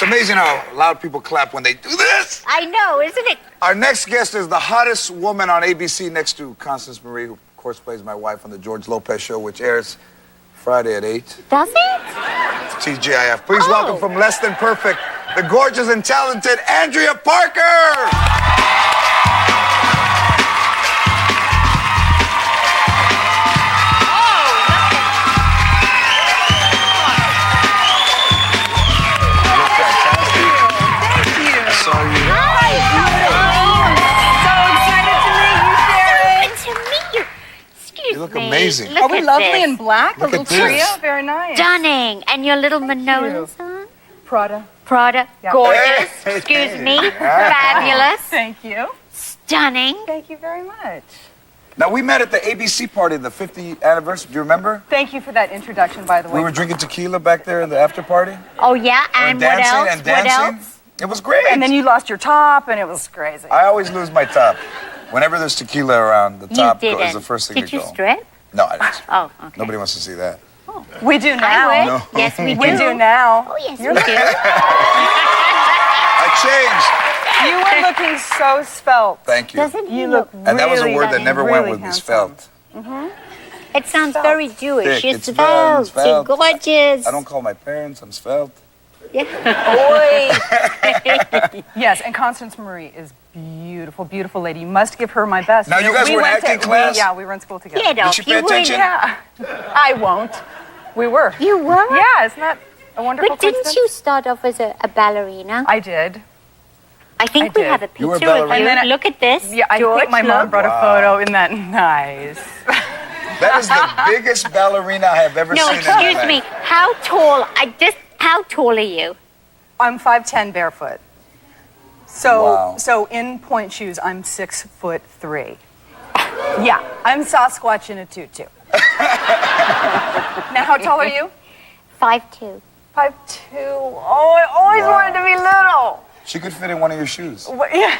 It's amazing how loud people clap when they do this. I know, isn't it? Our next guest is the hottest woman on ABC next to Constance Marie, who, of course, plays my wife on the George Lopez Show, which airs Friday at 8. Does it? TGIF. Please welcome from Less Than Perfect, the gorgeous and talented Andrea Parker! You look amazing. Are we lovely in black? Look a little at this. trio? Very nice. Stunning. And your little Manolas on? Prada. Yeah. Gorgeous. Hey. Excuse me. Fabulous. Thank you. Stunning. Thank you very much. Now, we met at the ABC party, the 50th anniversary. Do you remember? Thank you for that introduction, by the way. We were drinking tequila back there in the after party. Oh, yeah? And what dancing else? and dancing. What else? It was great. And then you lost your top, and it was crazy. I always lose my top. Whenever there's tequila around, the top is the first thing to go. Did you strip? No, I didn't. Oh, okay. Nobody wants to see that. Oh. We do now. I would. No. Yes, we do. We do now. Oh, yes, You're we do. I changed. You were looking so svelte. Thank you. Doesn't he You look look... And that was a really word that nice, never really went with me, handsome. svelte. It sounds Svelte. very Jewish. Thick. You're It's svelte, svelte. You're svelte. gorgeous. I don't call my parents, I'm svelte. Yeah. Yes, and Constance Marie is beautiful, beautiful lady. You must give her my best. Now, you guys were in acting class? Yeah, we were in school together. Get off. she pay You were attention? Yeah. I won't. We were. You were? Yeah, isn't that a wonderful But didn't coincidence? you start off as a ballerina? I did. I think I we did. have a You were a picture of ballerina? you. And then Look at this. Yeah, I George, think my mom look. brought a photo. Isn't that nice? That is the biggest ballerina I have ever No, seen in my excuse life. me. How tall? How tall are you? I'm 5'10" barefoot. So, Wow. so in point shoes, I'm 6'3". Yeah, I'm Sasquatch in a tutu. Now, how tall are you? 5'2". 5'2". Oh, I always wanted to be little. She could fit in one of your shoes. What- yeah.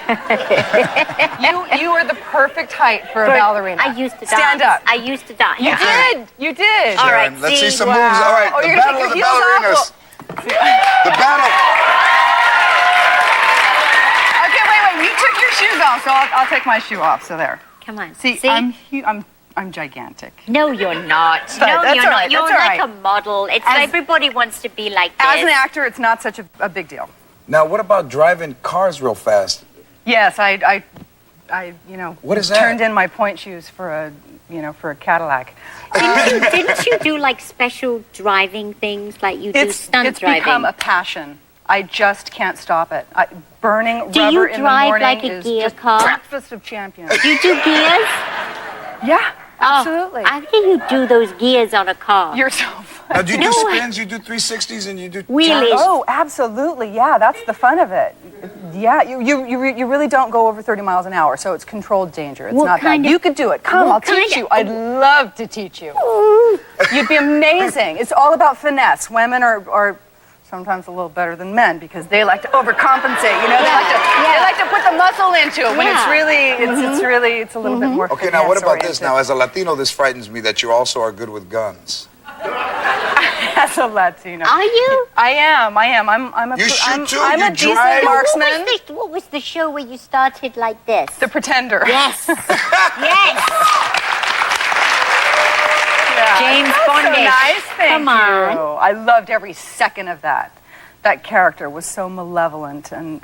you are the perfect height for a ballerina. I used to dance. Stand up. I used to dance. You did. You did. All right, Let's see some wow. moves. All right, Oh, the you're gonna battle of take the your heels ballerinas. off. The battle. Okay, wait. You took your shoes off, so I'll take my shoe off. So there. Come on. See, I'm gigantic. No, you're not. But No, that's you're all not. right, You're that's all like right. a model. It's As- everybody wants to be like this. As an actor, it's not such a big deal. Now, what about driving cars real fast? Yes, I What is that? turned in my point shoes for a Cadillac. Didn't you do like special driving things, like you do stunt It's driving? become a passion. I just can't stop it. Burning Do rubber you in the drive morning like a is gear just car? breakfast of champions. Do you do gears? Yeah, absolutely. Oh, how do you do those gears on a car? You're so funny. Now, do you No, do I- spins, you do 360s, and you do... Wheelies. Oh, absolutely. Yeah, that's the fun of it. Yeah, you really don't go over 30 miles an hour, so it's controlled danger. It's What not kind bad. of- You could do it. Come, what I'll teach kind you. of- I'd love to teach you. You'd be amazing. It's all about finesse. Women are sometimes a little better than men because they like to overcompensate. You know, they like to put the muscle into it when it's Yeah. really it's a little bit more. Okay, now what about this? finesse-oriented. Now, as a Latino, this frightens me that you also are good with guns. As a Latino. Are you? I am. I'm a You shoot too? I'm You a decent drive? marksman. What was the show where you started like this? The Pretender. Yes. Yes. Yeah. James That's so Bondish. nice. Thank Come on. you. I loved every second of that. That character was so malevolent and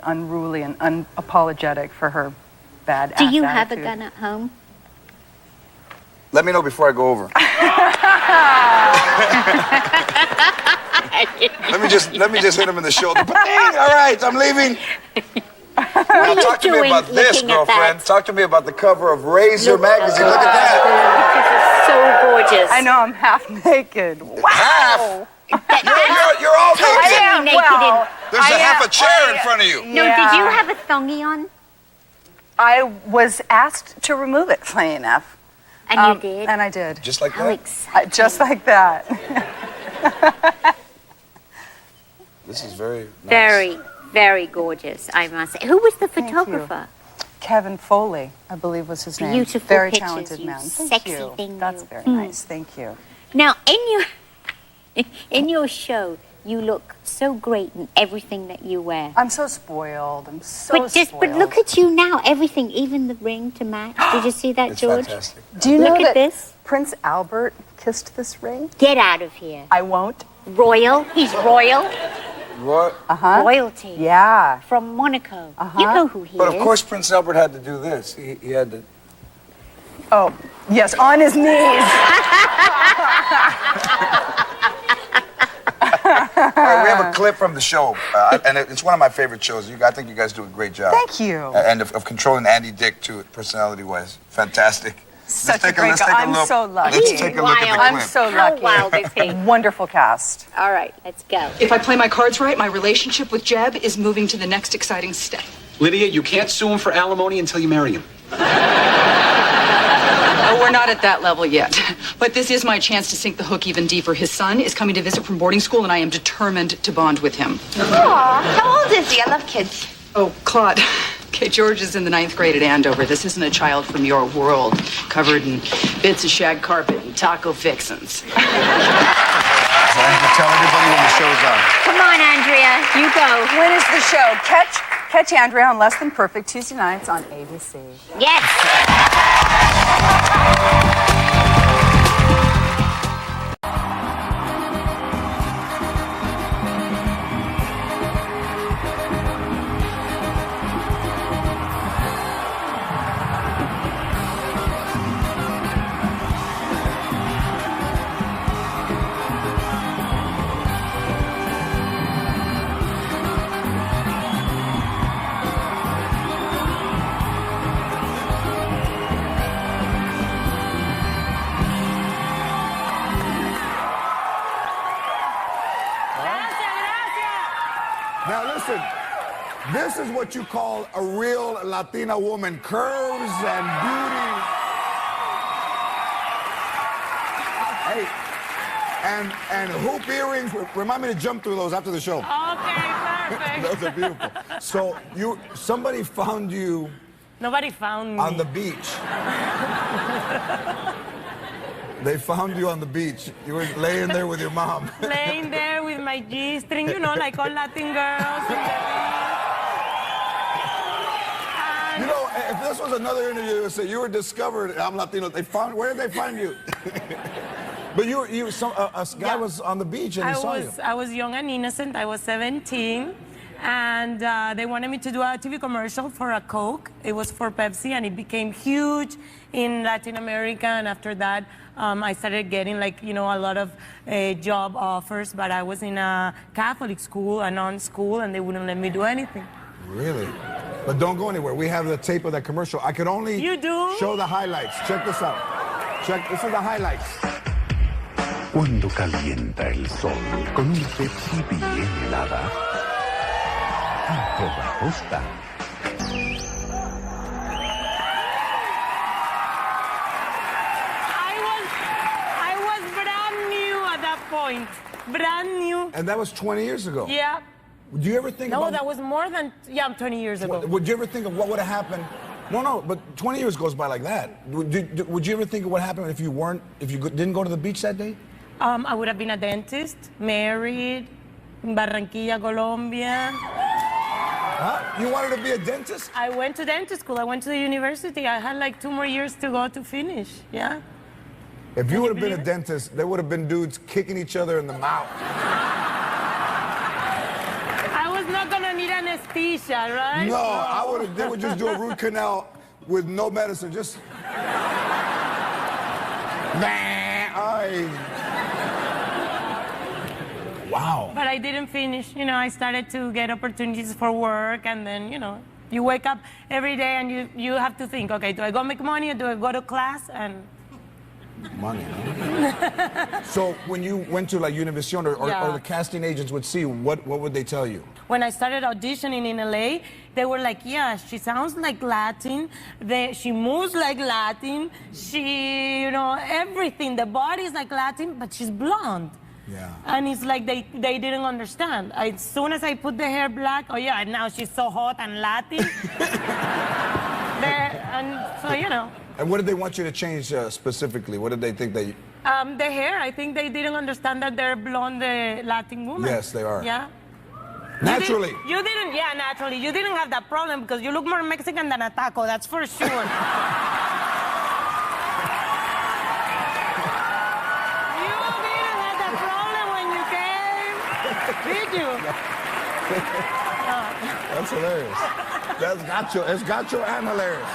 unruly and unapologetic for her bad Do you ass have a attitude. gun at home? Let me know before I go over. let me just hit him in the shoulder. Ba-ding! All right, I'm leaving. Now you talk to me doing about this, looking at girlfriend. that? Talk to me about the cover of Razor magazine. Look at that. So gorgeous. I know I'm half naked. Wow. Half? You're all Totally naked. I am. naked Well, There's I half am- a chair in I- front of you. No, Yeah. did you have a thongy on? I was asked to remove it, funny enough. And you did? And I did. Just like How that? exciting. Just like that. This is very nice. Very, very gorgeous, I must say. Who was the Thank you. photographer? Kevin Foley, I believe was his name. Beautiful Very pictures, talented you man. Thank sexy you. thing, That's you. very nice. Thank you. Now, in your show, you look so great in everything that you wear. I'm so spoiled. I'm so spoiled. But look at you now. Everything, even the ring to match. Did you see that, It's George? fantastic. Do you know Look at that this. Prince Albert kissed this ring? Get out of here. I won't. Royal. He's royal. What? Royalty. Yeah. From Monaco. You know who he But is. of course, Prince Albert had to do this. He had to. Oh, yes, on his knees. All right, we have a clip from the show, and it's one of my favorite shows. I think you guys do a great job. Thank you. And of controlling Andy Dick, too, personality-wise. Fantastic. Such a great guy. I'm so lucky. Let's take a look at the I'm clip. so How lucky. wild is he? Wonderful cast. All right, let's go. If I play my cards right, my relationship with Jeb is moving to the next exciting step. Lydia, you can't sue him for alimony until you marry him. Oh, we're not at that level yet. But this is my chance to sink the hook even deeper. His son is coming to visit from boarding school, and I am determined to bond with him. Aw, how old is he? I love kids. Oh, Claude. Okay, George is in the 9th grade at Andover. This isn't a child from your world, covered in bits of shag carpet and taco fixins. So I have to tell everybody when the show's on. Come on, Andrea. You go. When is the show? Catch Andrea on Less Than Perfect Tuesday nights on ABC. Yes. Now listen, this is what you call a real Latina woman. Curves and beauty. Hey, and hoop earrings. Remind me to jump through those after the show. Okay, perfect. Those are beautiful. So somebody found you Nobody found me. on the beach. They found you on the beach. You were laying there with your mom. Laying there with my G-string, you know, like all Latin girls. You know, if this was another interview, they would say you were discovered. I'm Latino. Where did they find you? But a guy was on the beach and he saw you. I was young and innocent. I was 17. And they wanted me to do a TV commercial for a Coke. It was for Pepsi, and it became huge in Latin America. And after that, I started getting, like, you know, a lot of job offers. But I was in a Catholic school, a non-school, and they wouldn't let me do anything. Really? But don't go anywhere. We have the tape of that commercial. I could only show the highlights. Check this out. This is the highlights. Cuando calienta el sol con un Pepsi bien helada. A toda costa. I was brand new at that point. Brand new. And that was 20 years ago. Yeah. Would you ever think about... No, that was more than, 20 years ago. Would you ever think of what would have happened? No, but 20 years goes by like that. Would you ever think of what happened if you didn't go to the beach that day? I would have been a dentist, married, in Barranquilla, Colombia. Huh? You wanted to be a dentist? I went to dentist school. I went to the university. I had like 2 more years to go to finish. Yeah. If you would have been a dentist, there would have been dudes kicking each other in the mouth. I was not gonna need anesthesia, right? No, they would just do a root canal with no medicine, just... Wow. But I didn't finish. You know, I started to get opportunities for work, and then, you know, you wake up every day and you have to think, okay, do I go make money or do I go to class? And money, huh? So when you went to like Univision or the casting agents would see, what would they tell you? When I started auditioning in LA, they were like, yeah, she sounds like Latin, she moves like Latin, she, you know, everything, the body is like Latin, but she's blonde. Yeah. And it's like they didn't understand. As soon as I put the hair black, oh yeah, now she's so hot and Latin. And so, you know. And what did they want you to change specifically? What did they think that you... The hair. I think they didn't understand that they're blonde Latin women. Yes, they are. Yeah. Naturally. You didn't, yeah, naturally. You didn't have that problem because you look more Mexican than a taco, that's for sure. You didn't have that problem when you came, did you? That's hilarious. That's gacho and hilarious.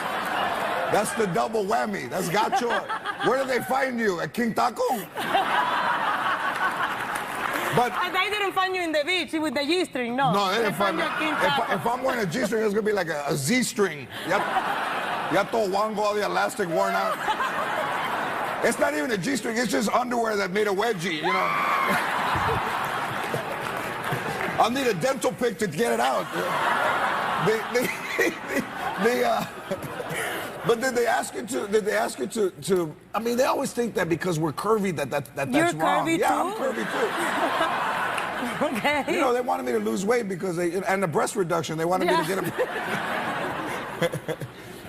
That's the double whammy. That's gacho. Where did they find you? At King Taco? But they didn't find you in the beach with the G-string, no. No, they didn't find me. If I'm wearing a G-string, it's gonna be like a Z-string. Ya todo wango, all the elastic worn out. It's not even a G-string, it's just underwear that made a wedgie, you know. I'll need a dental pick to get it out. But did they ask you to? I mean, they always think that because we're curvy that's You're wrong. curvy Yeah, too? I'm curvy too. Okay. You know, they wanted me to lose weight because and the breast reduction. They wanted me to get a.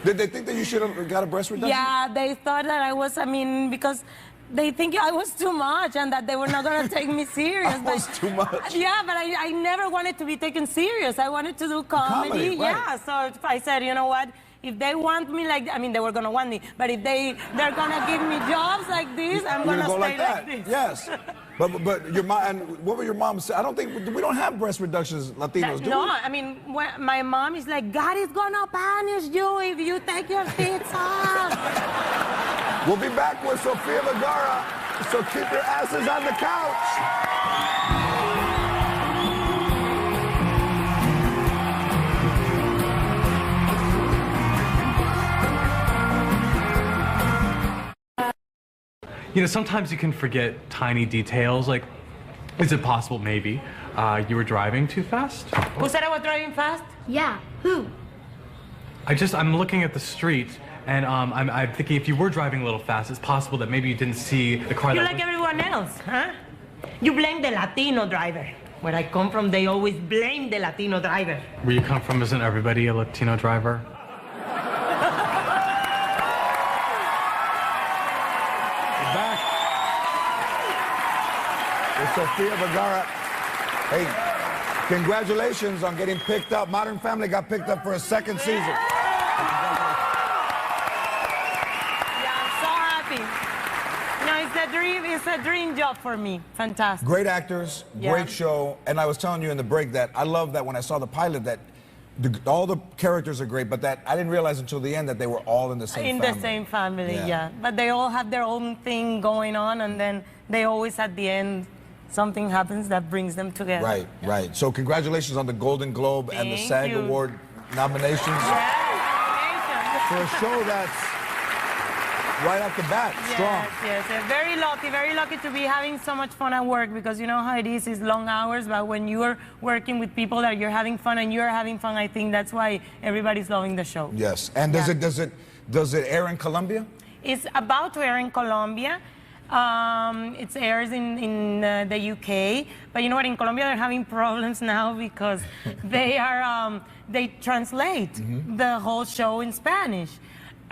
Did they think that you should have got a breast reduction? Yeah, they thought that I was. I mean, because they think I was too much and that they were not going to take me serious. I was too much. Yeah, but I never wanted to be taken serious. I wanted to do comedy. Right. Yeah, so I said, you know what? If they want me like, I mean, they were going to want me, but if they're going to give me jobs like this, I'm going to stay like that. this. Yes. But your mom, and what would your mom say? I don't think, we don't have breast reductions, Latinos, do we? No, I mean, my mom is like, God is going to punish you if you take your tits off. We'll be back with Sofia Vergara, so keep your asses on the couch. You know, sometimes you can forget tiny details, like, is it possible maybe you were driving too fast? Who said I was driving fast? Yeah, who? I'm looking at the street, and I'm thinking if you were driving a little fast, it's possible that maybe you didn't see the car You're that like everyone else, huh? You blame the Latino driver. Where I come from, they always blame the Latino driver. Where you come from, isn't everybody a Latino driver? Back with Sofia Vergara. Hey, congratulations on getting picked up. Modern Family got picked up for a second season. Yeah, I'm so happy. No, it's a dream job for me. Fantastic. Great actors, great show. And I was telling you in the break that I love that when I saw the pilot that all the characters are great, but that I didn't realize until the end that they were all in the same family. In the same family, yeah. But they all have their own thing going on, and then they always, at the end, something happens that brings them together. Right, right. So congratulations on the Golden Globe and the SAG Award nominations. Yes, for a show that's right off the bat, strong. Yes, very lucky to be having so much fun at work, because you know how it is long hours, but when you're working with people that you're having fun and you're having fun, I think that's why everybody's loving the show. Yes, and does it air in Colombia? It's about to air in Colombia. It airs in the UK, but you know what? In Colombia, they're having problems now because they translate the whole show in Spanish.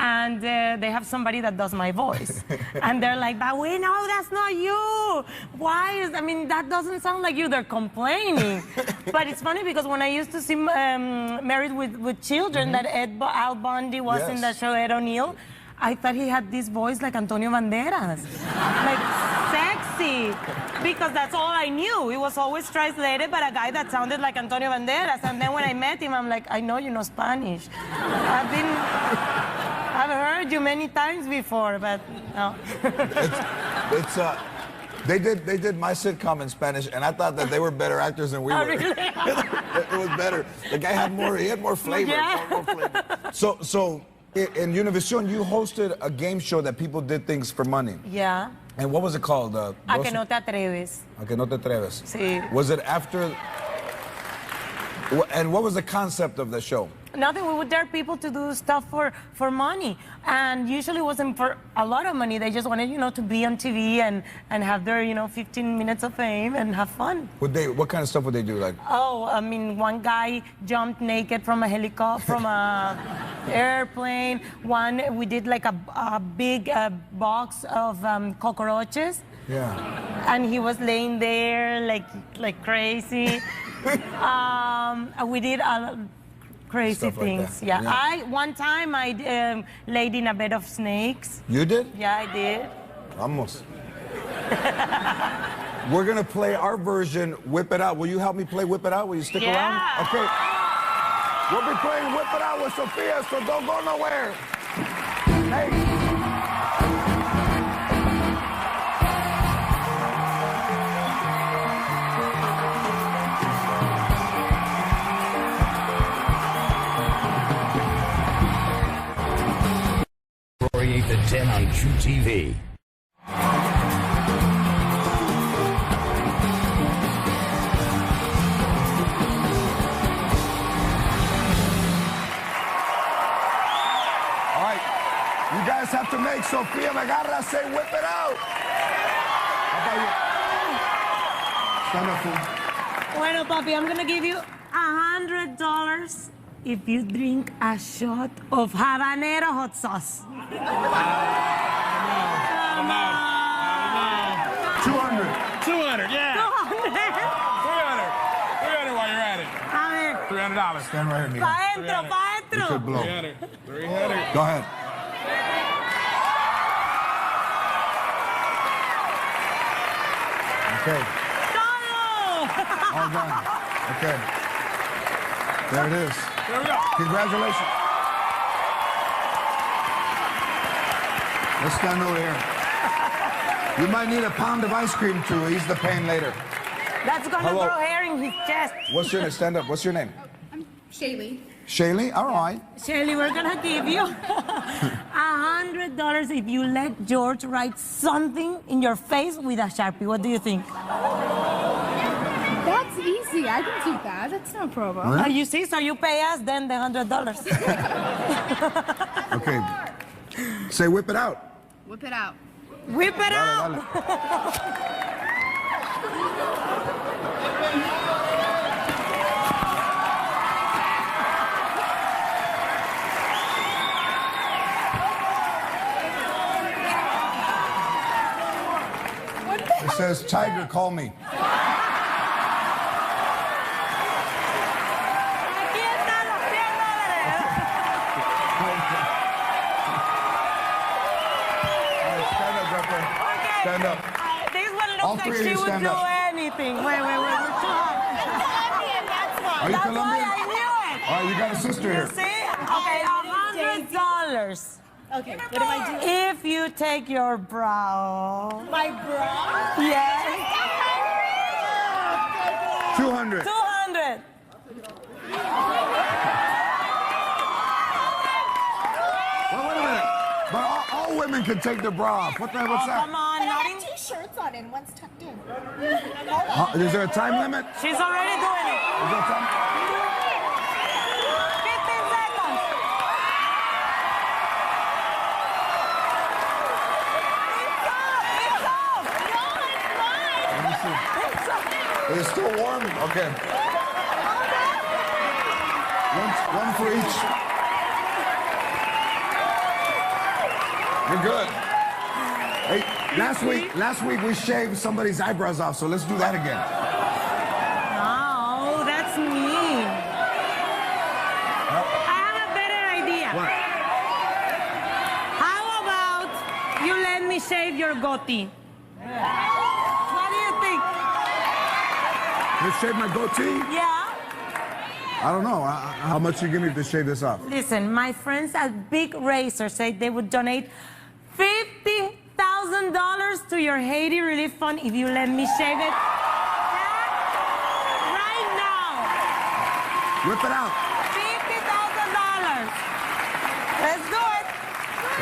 And they have somebody that does my voice. And they're like, but we know that's not you. That doesn't sound like you. They're complaining. But it's funny because when I used to see Married with Children, that Al Bundy was in that show, Ed O'Neill, I thought he had this voice like Antonio Banderas. Like sexy. Because that's all I knew. It was always translated by a guy that sounded like Antonio Banderas. And then when I met him, I'm like, I know you know Spanish. I've heard you many times before, but no. They did my sitcom in Spanish, and I thought that they were better actors than we were. Really? It was better. The guy had more flavor. Yeah. More flavor. So in Univision, you hosted a game show that people did things for money. Yeah. And what was it called? A que no te atreves. A que no te atreves. Sí. Was it after? And what was the concept of the show? Nothing. We would dare people to do stuff for money, and usually it wasn't for a lot of money. They just wanted, to be on TV and have their, 15 minutes of fame and have fun. What kind of stuff would they do? Like? Oh, one guy jumped naked from a helicopter, from a airplane. One, we did like a big box of cockroaches. Yeah. And he was laying there like crazy. We did crazy Stuff like things. that. Yeah. One time I laid in a bed of snakes. You did? Yeah, I did. Vamos. We're gonna play our version, Whip It Out. Will you help me play Whip It Out? Will you stick around? Okay. We'll be playing Whip It Out with Sophia, so don't go nowhere. Hey. Rory 8 to 10 on QTV. All right. You guys have to make Sofia Vergara say Whip It Out. How about you? Stand up, fool. Bueno, papi, I'm gonna give you $100 if you drink a shot of habanero hot sauce. 200. 200, yeah. 200. 300 while you're at it. A ver. $300. Stand right here, Pa' Miguel. adentro, pa' You could adentro. blow. 300. Go ahead. Okay. All done. Okay. There it is. There we go. Congratulations. Let's stand over here. You might need a pound of ice cream to ease the pain later. That's gonna Hello. grow hair in his chest. What's your name? Stand up. What's your name? Shaylee. Shaylee? All right. Shirley, we're gonna give you $100 if you let George write something in your face with a Sharpie. What do you think? That's easy. I can do that. That's no problem. You see, so you pay us, then the $100. Okay. Say whip it out. Whip it out. Whip it out. Dale. It says, Tiger, call me. Aquí están los Stand up, Jeffrey. Stand up. This one All looks three like of she you would stand do up. anything. Wait, we're too hot. Are you That's Colombian? why I knew it. All right, you got a sister You here. see? Okay, $100. Okay, what am I doing? If you take your brow. My bra? Yes. 200. 200. Well, wait a minute. But all women can take their bra off. What the hell? What's that? Come on, not in... Two shirts on and one's tucked in. Is there a time limit? She's already doing it. Is there a time? 15 seconds. It's off. Let me see. It's still warm? Okay. One for each. You're good. Hey, last week we shaved somebody's eyebrows off, so let's do that again. No, that's mean. I have a better idea. What? How about you let me shave your goatee? What do you think? You shave my goatee? Yeah? I don't know. How much you give me to shave this off? Listen, my friends at Big Razor said they would donate $50,000 to your Haiti Relief Fund if you let me shave it right now. Whip it out. $50,000. Let's do it.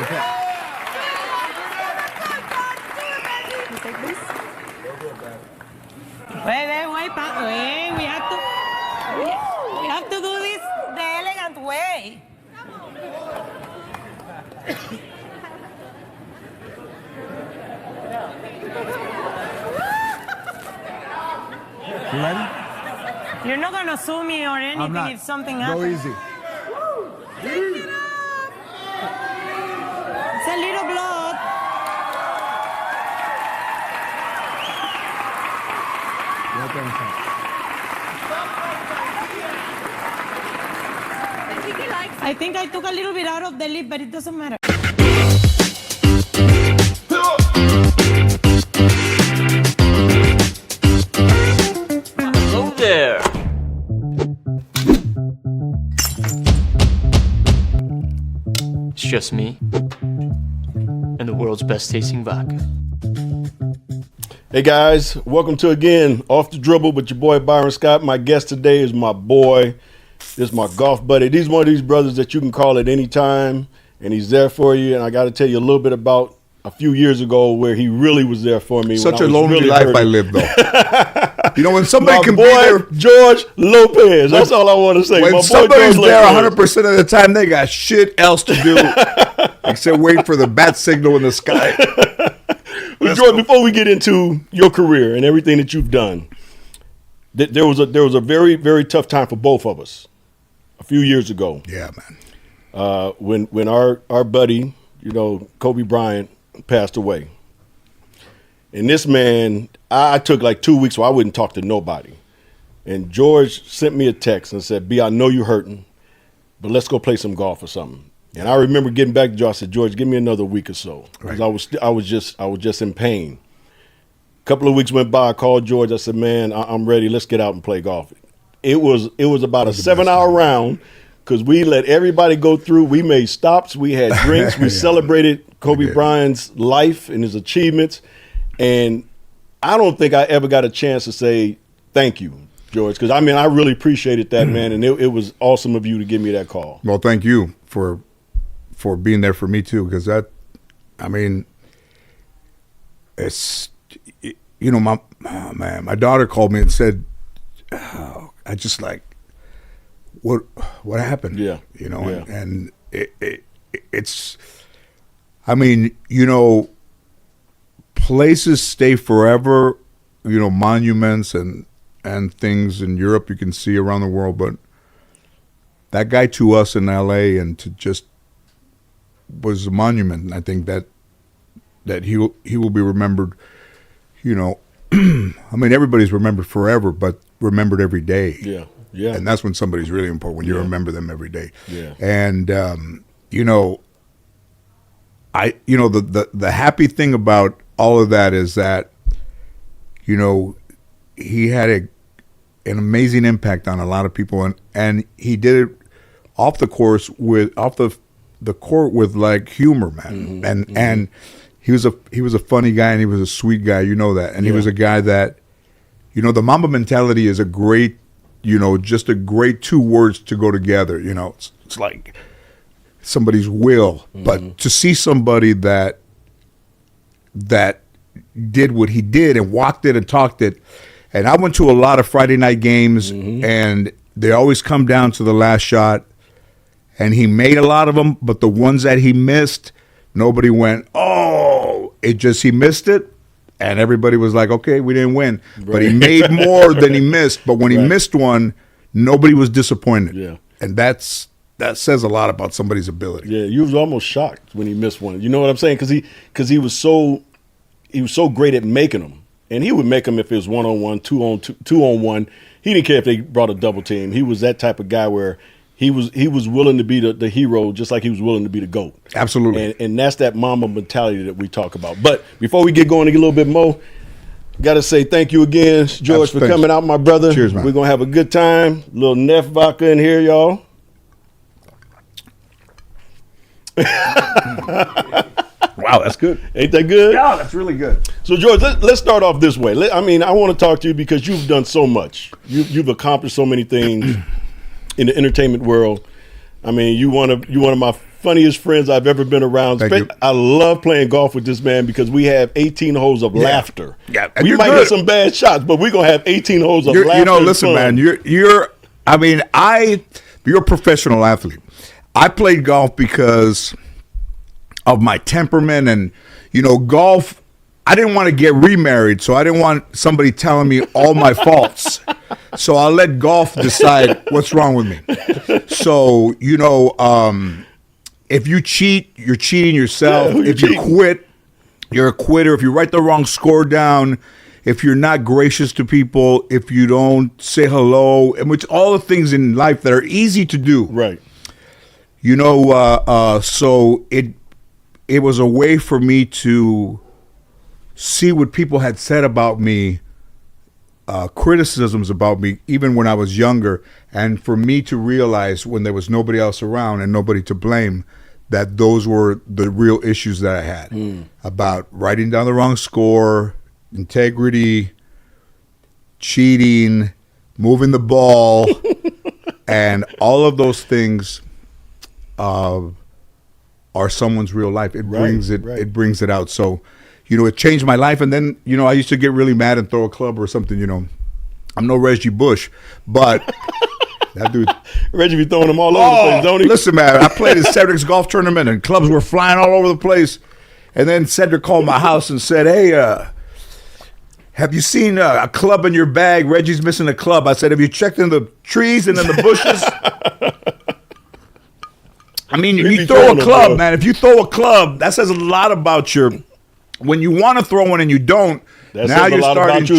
Okay. You take this? Wait, we have to do this the elegant way. You ready? You're not gonna sue me or anything I'm not. if something Go happens. easy. I think I took a little bit out of the lip, but it doesn't matter. Hello there. It's just me and the world's best tasting vodka. Hey guys, welcome to again Off the Dribble with your boy Byron Scott. My guest today is my boy. This is my golf buddy. He's one of these brothers that you can call at any time, and he's there for you. And I got to tell you a little bit about a few years ago where he really was there for me. Such a lonely really life I lived, though. You know, when somebody my can boy, be there, George Lopez. That's all I want to say. when my boy somebody's George there Lopez. 100% of the time, they got shit else to do except wait for the bat signal in the sky. Well, George, before we get into your career and everything that you've done, there was a very, very tough time for both of us a few years ago. Yeah, man. When our buddy, Kobe Bryant, passed away. And this man, I took like 2 weeks where I wouldn't talk to nobody. And George sent me a text and said, B, I know you're hurting, but let's go play some golf or something. And I remember getting back to George. I said, George, give me another week or so. Because I was just in pain. A couple of weeks went by. I called George. I said, man, I'm ready. Let's get out and play golf. It was about a 7-hour round because we let everybody go through. We made stops. We had drinks. We celebrated Kobe Bryant's life and his achievements. And I don't think I ever got a chance to say thank you, George, because, I really appreciated that, man. And it was awesome of you to give me that call. Well, thank you for being there for me, too, because it's, my daughter called me and said, I just like, what happened? Yeah. And it's, places stay forever, monuments and things in Europe you can see around the world, but that guy to us in LA and to just was a monument. And I think that he will be remembered, everybody's remembered forever, but remembered every day. Yeah. Yeah. And that's when somebody's really important, when you remember them every day. Yeah. And the happy thing about all of that is that, he had an amazing impact on a lot of people, and he did it off the court with like humor, man. And he was a funny guy, and he was a sweet guy, that. And he was a guy that, the Mamba mentality is a great, just a great 2 words to go together. It's like somebody's will, but to see somebody that did what he did and walked it and talked it. And I went to a lot of Friday night games, and they always come down to the last shot. And he made a lot of them, but the ones that he missed, nobody went, oh, he missed it. And everybody was like, okay, we didn't win. Right. But he made more than he missed. But when he missed one, nobody was disappointed. Yeah. And that says a lot about somebody's ability. Yeah, you was almost shocked when he missed one. You know what I'm saying? Because he was so great at making them. And he would make them if it was 1-on-1, 2-on-1. He didn't care if they brought a double team. He was that type of guy where he was willing to be the hero just like he was willing to be the GOAT. Absolutely. And that's that Mamba mentality that we talk about. But before we get going a little bit more, got to say thank you again, George, for coming out, my brother. Cheers, man. We're going to have a good time. A little Neff vodka in here, y'all. Wow, that's good. Ain't that good? Yeah, that's really good. So, George, let's start off this way. I want to talk to you because you've done so much. You've accomplished so many things in the entertainment world. You one of my funniest friends I've ever been around. Thank you. I love playing golf with this man because we have 18 holes of laughter. Yeah, we might get some bad shots, but we're gonna have 18 holes of laughter. Listen, man, you're a professional athlete. I played golf because of my temperament and, golf. I didn't want to get remarried, so I didn't want somebody telling me all my faults. So I let golf decide what's wrong with me. So, if you cheat, you're cheating yourself. Yeah, if you quit, you're a quitter. If you write the wrong score down, if you're not gracious to people, if you don't say hello, and which all the things in life that are easy to do. Right. You know, so it was a way for me to see what people had said about me, criticisms about me, even when I was younger, and for me to realize when there was nobody else around and nobody to blame, that those were the real issues that I had about writing down the wrong score, integrity, cheating, moving the ball, and all of those things are someone's real life. It brings it. It brings it out. So, you know, it changed my life. And then, you know, I used to get really mad and throw a club or something. You know, I'm no Reggie Bush, but that dude, Reggie be throwing them all over the place, don't he? Listen, man, I played in Cedric's golf tournament and clubs were flying all over the place. And then Cedric called my house and said, "Hey, have you seen a club in your bag? Reggie's missing a club." I said, "Have you checked in the trees and in the bushes?" I mean, you throw a club, man. If you throw a club, that says a lot about your. When you want to throw one and you don't, now you're starting to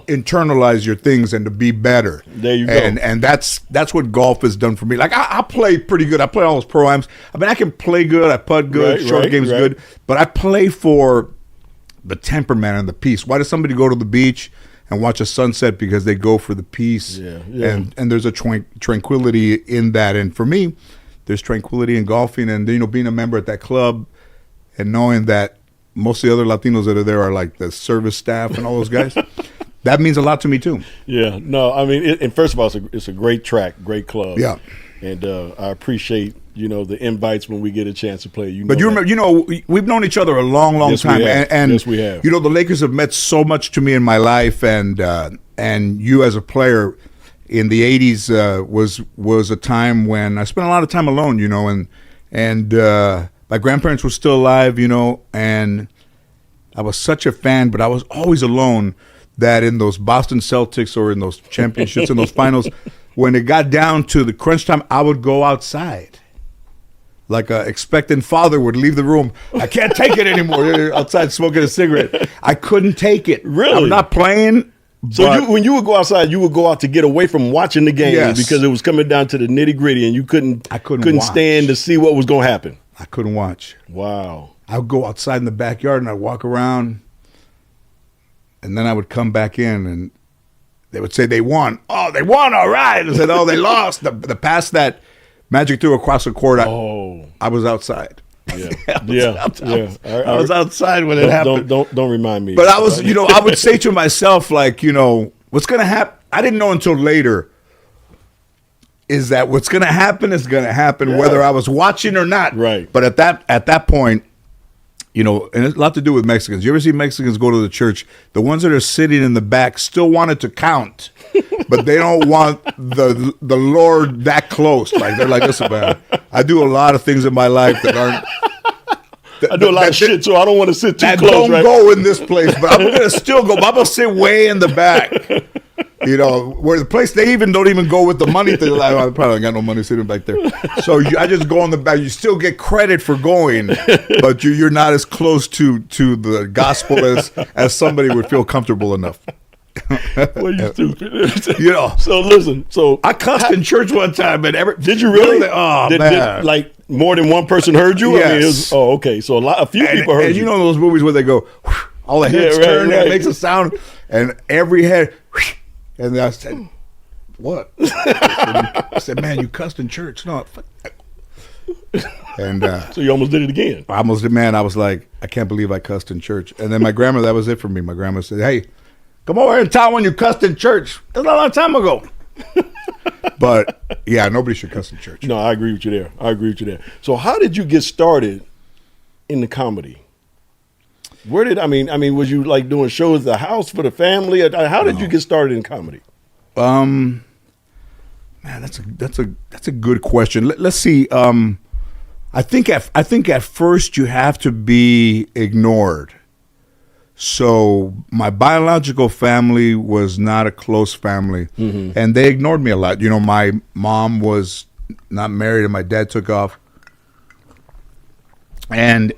internalize your things and to be better. There you go. And that's what golf has done for me. Like I play pretty good. I play all those pro-ams. I mean, I can play good. I putt good. Short game's good. But I play for the temperament and the peace. Why does somebody go to the beach and watch a sunset? Because they go for the peace. And there's a tranquility in that. And for me, there's tranquility in golfing, and you know, being a member at that club and knowing that most of the other Latinos that are there are like the service staff and all those guys. That means a lot to me too. Yeah, no, I mean, and first of all, it's a great track, great club. Yeah, and I appreciate, you know, the invites when we get a chance to play. But you remember, you know, we've known each other a long time, and yes, we have. You know, the Lakers have meant so much to me in my life, and you as a player in the 80s was a time when I spent a lot of time alone, you know, and my grandparents were still alive, you know, and I was such a fan, but I was always alone, that in those Boston Celtics or in those championships, in those finals, when it got down to the crunch time, I would go outside. Like an expectant father would leave the room. I can't take it anymore. Outside smoking a cigarette. I couldn't take it. Really? I'm not playing. So when you would go outside, you would go out to get away from watching the game because it was coming down to the nitty gritty, and you couldn't stand to see what was going to happen. I couldn't watch. Wow. I would go outside in the backyard and I'd walk around, and then I would come back in and they would say they won. Oh, they won, all right. I said, oh, they lost. The pass that Magic threw across the court, I was outside. Yeah, I was outside when it happened. Don't remind me. But I was, you know, I would say to myself, like, you know, what's going to happen? I didn't know until later. Is that what's going to happen is going to happen, whether I was watching or not. Right. But at that point, you know, and it's a lot to do with Mexicans. You ever see Mexicans go to the church? The ones that are sitting in the back still want it to count, but they don't want the Lord that close. Like they're like, listen, man, I do a lot of things in my life that aren't. I do a lot of shit, so I don't want to sit too close. Don't go in this place, but I'm going to still go. I'm going to sit way in the back. You know, where the place they don't even go with the money thing. Like, I probably ain't got no money sitting back there. So I just go in the back. You still get credit for going, but you're not as close to the gospel as somebody would feel comfortable enough. Well, you stupid. You know. So listen. So I cussed in church one time, and did you really? Oh man! Like more than one person heard you? Yes. I mean, okay. So a few people heard you. And you know those movies where they go, all the heads turn, and it makes a sound, and every head. And I said, "What?" I said, "Man, you cussed in church." No. And so you almost did it again. I almost did, man. I was like, I can't believe I cussed in church. And then my grandma, that was it for me. My grandma said, "Hey, come over here and tell when you cussed in church." That's a long time ago. But yeah, nobody should cuss in church. No, I agree with you there. So how did you get started in the comedy? Where did I mean, was you like doing shows at the house for the family? How did you get started in comedy? Man, that's a good question. Let's see. I think at first you have to be ignored. So my biological family was not a close family, and they ignored me a lot. You know, my mom was not married, and my dad took off, and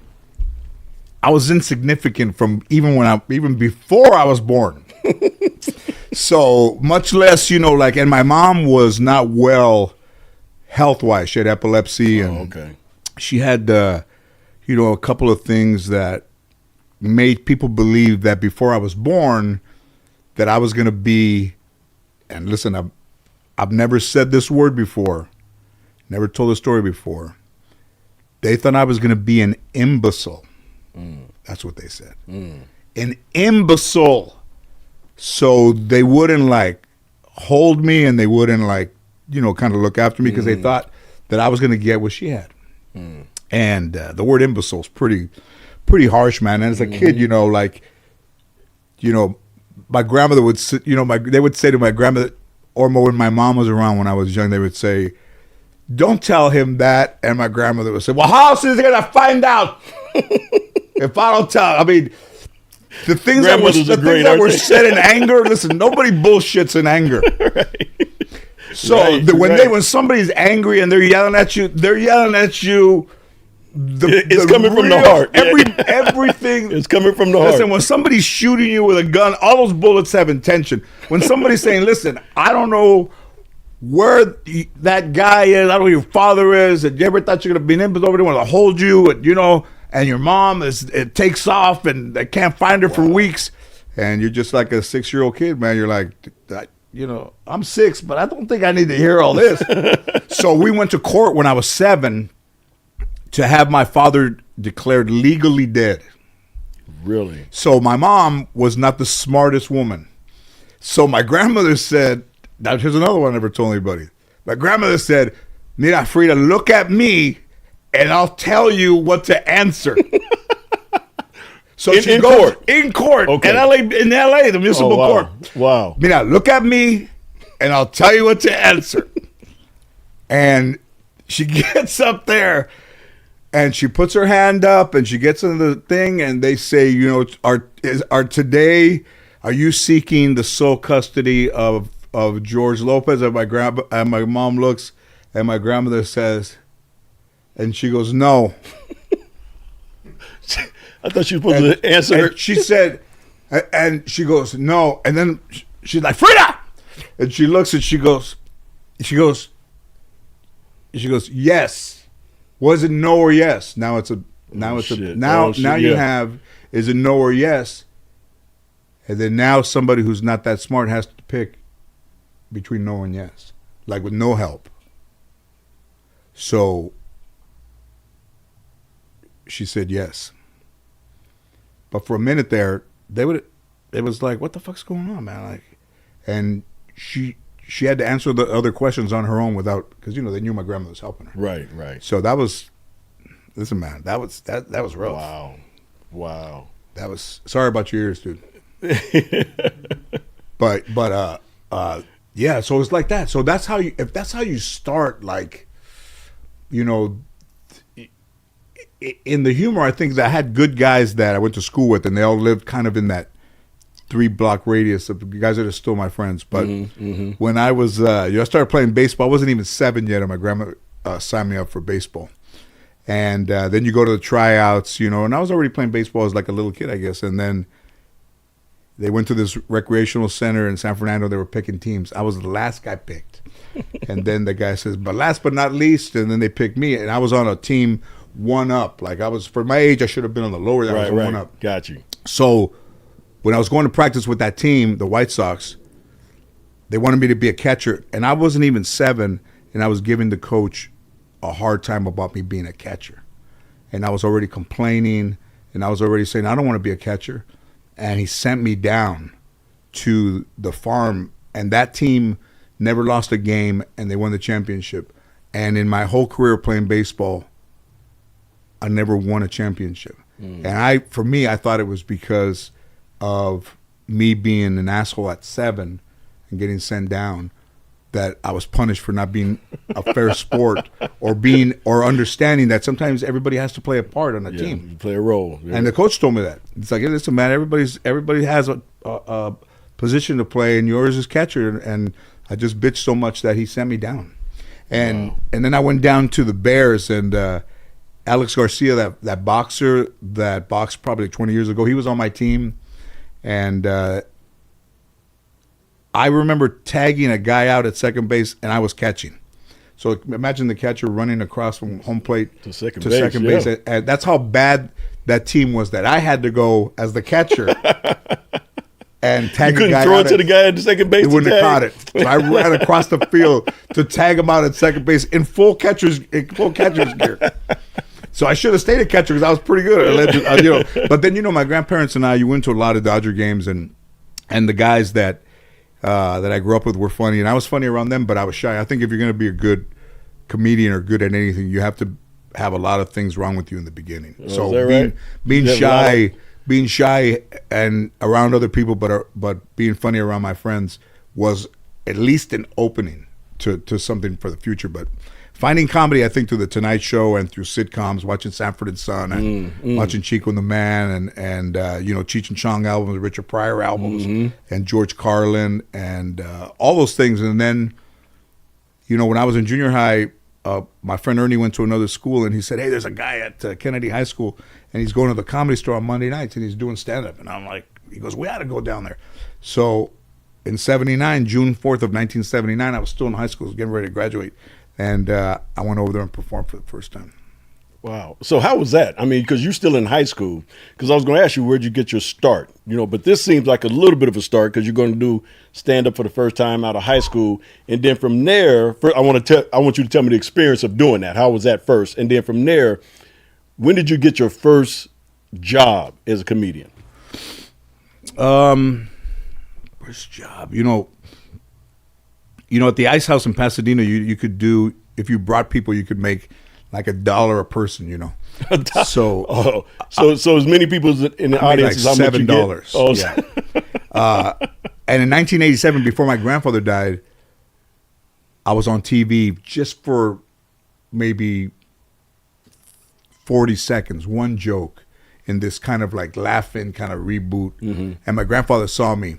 I was insignificant from even before I was born. So much less, like, and my mom was not well health-wise. She had epilepsy, and she had, a couple of things that made people believe that before I was born, that I was going to be, and listen, I've never said this word before, never told a story before. They thought I was going to be an imbecile. That's what they said. An imbecile. So they wouldn't like hold me, and they wouldn't like, kind of look after me, because they thought that I was going to get what she had. And the word imbecile is pretty harsh, man. And as a kid, my grandmother would sit, they would say to my grandmother, or when my mom was around when I was young, they would say, "Don't tell him that." And my grandmother would say, "Well, how else is he going to find out if I don't tell?" I mean, the things that were said in anger. Listen, nobody bullshits in anger. Right. So when somebody's angry and they're yelling at you, it's coming from the heart. Everything is coming from the heart. Listen, when somebody's shooting you with a gun, all those bullets have intention. When somebody's saying, "Listen, I don't know where that guy is, I don't know who your father is, and you ever thought you're going to be an imbecile, over there, want to hold you, and and your mom it takes off, and they can't find her for weeks," and you're just like a 6-year-old kid, man. You're like, I'm 6, but I don't think I need to hear all this. So we went to court when I was 7 to have my father declared legally dead. Really? So my mom was not the smartest woman. So my grandmother said, now here's another one I never told anybody. My grandmother said, "Mira, Frida, look at me, and I'll tell you what to answer." So she goes in court in LA, the municipal court. Wow. Mira, look at me, and I'll tell you what to answer. And she gets up there, and she puts her hand up, and she gets into the thing, and they say, are you seeking the sole custody of George Lopez? And my mom looks, and my grandmother says, and she goes, "No." I thought she was supposed to answer. And she said, and she goes, "No." And then she's like, "Frida!" And she looks, and she goes, "Yes." Was it no or yes? Now it's a you have, is it no or yes? And then now somebody who's not that smart has to pick between no and yes, like with no help. So she said yes. But for a minute there, it was like, what the fuck's going on, man? Like, and she had to answer the other questions on her own because they knew my grandmother was helping her. Right. So that was, listen, man, that was rough. Wow. That was, sorry about your ears, dude. but yeah. So it's like that. So if that's how you start, like, in the humor, I think that I had good guys that I went to school with, and they all lived kind of in that 3-block radius of the guys that are still my friends. But when I was, I started playing baseball. I wasn't even 7 yet, and my grandma signed me up for baseball. And then you go to the tryouts, and I was already playing baseball as like a little kid, I guess. And then they went to this recreational center in San Fernando. They were picking teams. I was the last guy picked. And then the guy says, "But last but not least," and then they picked me. And I was on a team 1 up. Like, I was, for my age, I should have been on the lower. I was 1 up. Got you. So when I was going to practice with that team, the White Sox, they wanted me to be a catcher. And I wasn't even 7, and I was giving the coach a hard time about me being a catcher. And I was already complaining, and I was already saying, I don't want to be a catcher. And he sent me down to the farm, and that team never lost a game, and they won the championship. And in my whole career playing baseball, I never won a championship. And I thought it was because of me being an asshole at 7 and getting sent down, that I was punished for not being a fair sport, or understanding that sometimes everybody has to play a part on a team. You play a role. Yeah. And the coach told me that. It's like, hey, listen, man, everybody has a position to play, and yours is catcher. And I just bitched so much that he sent me down. And then I went down to the Bears, and Alex Garcia, that boxer that boxed probably 20 years ago, he was on my team. And I remember tagging a guy out at second base, and I was catching. So imagine the catcher running across from home plate to second base. And that's how bad that team was, that I had to go as the catcher and tag. You couldn't throw it to the guy at the second base. He wouldn't have caught it. So I ran across the field to tag him out at second base in full catcher's gear. So I should have stayed a catcher because I was pretty good. But then my grandparents and I, went to a lot of Dodger games, and the guys that I grew up with were funny, and I was funny around them, but I was shy. I think if you're going to be a good comedian or good at anything, you have to have a lot of things wrong with you in the beginning. So being shy and around other people, but being funny around my friends was at least an opening to something for the future. But finding comedy, I think, through the Tonight Show and through sitcoms, watching Sanford and Son and watching Chico and the Man and Cheech and Chong albums, Richard Pryor albums, and George Carlin and all those things. And then, when I was in junior high, my friend Ernie went to another school, and he said, "Hey, there's a guy at Kennedy High School, and he's going to the Comedy Store on Monday nights, and he's doing stand-up." And I'm like, he goes, "We ought to go down there." So in 79, June 4th of 1979, I was still in high school, getting ready to graduate. And I went over there and performed for the first time. Wow. So how was that? I mean, because you're still in high school. Because I was going to ask you, where'd you get your start? But this seems like a little bit of a start because you're going to do stand-up for the first time out of high school. And then from there, I want you to tell me the experience of doing that. How was that first? And then from there, when did you get your first job as a comedian? First job, at the Ice House in Pasadena, you could do, if you brought people, you could make like $1 a person, So, so as many people in the audience like as how much you get? $7. Oh, yeah. And in 1987, before my grandfather died, I was on TV just for maybe 40 seconds, one joke in this kind of like laughing kind of reboot. And my grandfather saw me.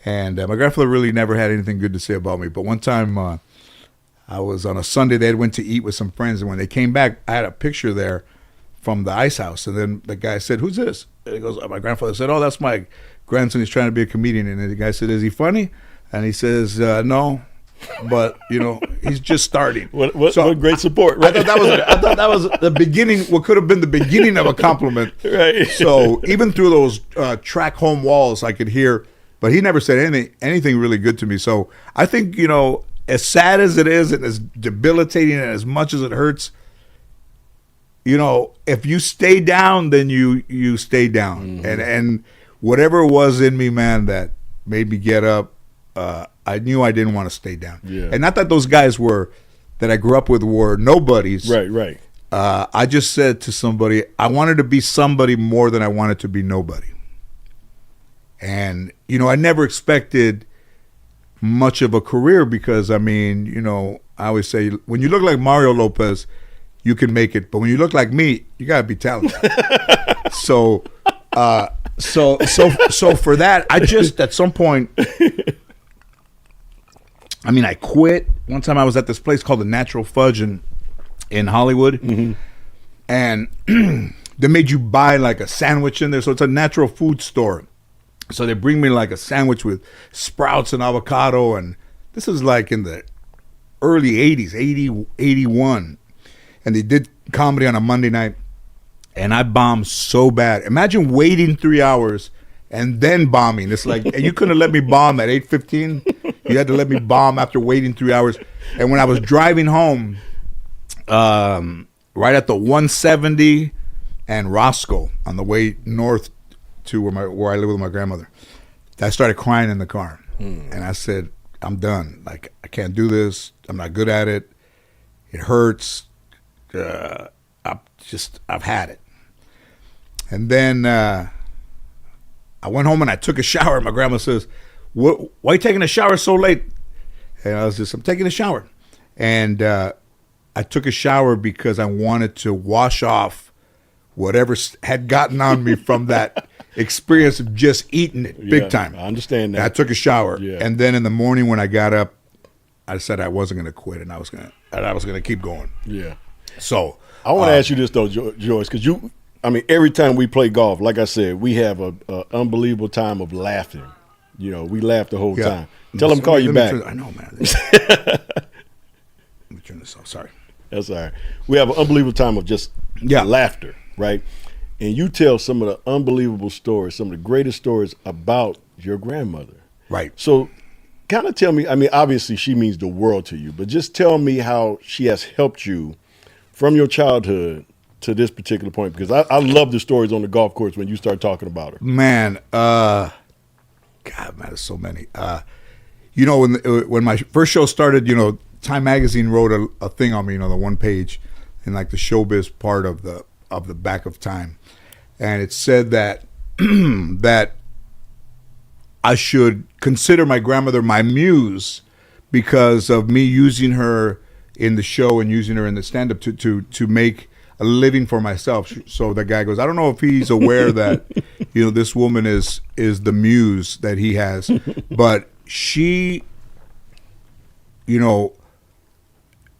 And my grandfather really never had anything good to say about me. But one time I was on a Sunday, they went to eat with some friends. And when they came back, I had a picture there from the Ice House. And then the guy said, "Who's this?" And he goes, my grandfather said, "Oh, that's my grandson. He's trying to be a comedian." And the guy said, "Is he funny?" And he says, "No, but, he's just starting." What great support, right? I thought that was the beginning, what could have been the beginning of a compliment. Right. So even through those track home walls, I could hear. But he never said anything really good to me. So I think, as sad as it is and as debilitating and as much as it hurts, if you stay down, then you stay down. And whatever it was in me, man, that made me get up, I knew I didn't want to stay down. Yeah. And not that those guys that I grew up with were nobodies. Right. I just said to somebody, I wanted to be somebody more than I wanted to be nobody. And, I never expected much of a career because, I always say, when you look like Mario Lopez, you can make it. But when you look like me, you got to be talented. So for that, I just, at some point, I quit. One time I was at this place called the Natural Fudge in Hollywood. And they made you buy like a sandwich in there. So it's a natural food store. So they bring me like a sandwich with sprouts and avocado. And this is like in the early 80s, 80, 81. And they did comedy on a Monday night. And I bombed so bad. Imagine waiting 3 hours and then bombing. It's like, and you couldn't have let me bomb at 8:15. You had to let me bomb after waiting 3 hours. And when I was driving home, right at the 170 and Roscoe on the way north to where I live with my grandmother, I started crying in the car. And I said, I'm done. Like, I can't do this. I'm not good at it. It hurts. I've had it. And then I went home and I took a shower. And my grandma says, why are you taking a shower so late? And I was just, I'm taking a shower. And I took a shower because I wanted to wash off whatever had gotten on me from that experience of just eating it big time. I understand that. And I took a shower. Yeah. And then in the morning when I got up, I said I wasn't going to quit and I was going to keep going. Yeah. So I want to ask you this though, Joyce, because every time we play golf, like I said, we have a unbelievable time of laughing. You know, we laughed the whole Yeah. time. Tell them call you back. I know, man. Let me turn this off. Sorry. That's all right. We have an unbelievable time of just laughter, right? And you tell some of the unbelievable stories, some of the greatest stories about your grandmother. Right. So kind of tell me, I mean, obviously she means the world to you, but just tell me how she has helped you from your childhood to this particular point, because I love the stories on the golf course when you start talking about her. Man, God, man, there's so many. You know, when my first show started, you know, Time Magazine wrote a thing on me, you know, the one page in like the showbiz part of the back of Time, and it said that that I should consider my grandmother my muse because of me using her in the show and using her in the stand-up to make a living for myself. So the guy goes, I don't know if he's aware that, you know, this woman is the muse that he has, but she, you know,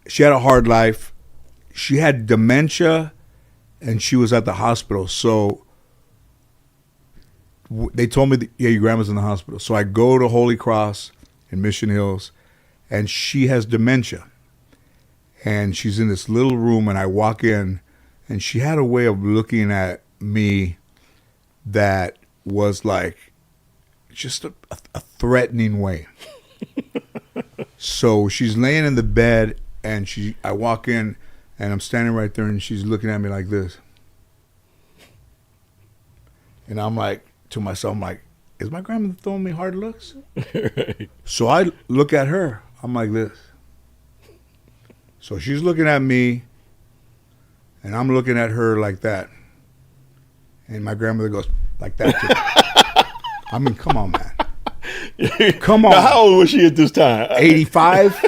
she had a hard life. She had dementia and she was at the hospital. So they told me, yeah, your grandma's in the hospital. So I go to Holy Cross in Mission Hills and she has dementia. And she's in this little room and I walk in and she had a way of looking at me that was like just a threatening way. So she's laying in the bed and I walk in and I'm standing right there and she's looking at me like this. And I'm like, to myself, I'm like, is my grandmother throwing me hard looks? Right. So I look at her, I'm like this. So she's looking at me and I'm looking at her like that. And my grandmother goes like that too. I mean, come on, man. Come on. Now, how old was she at this time? 85.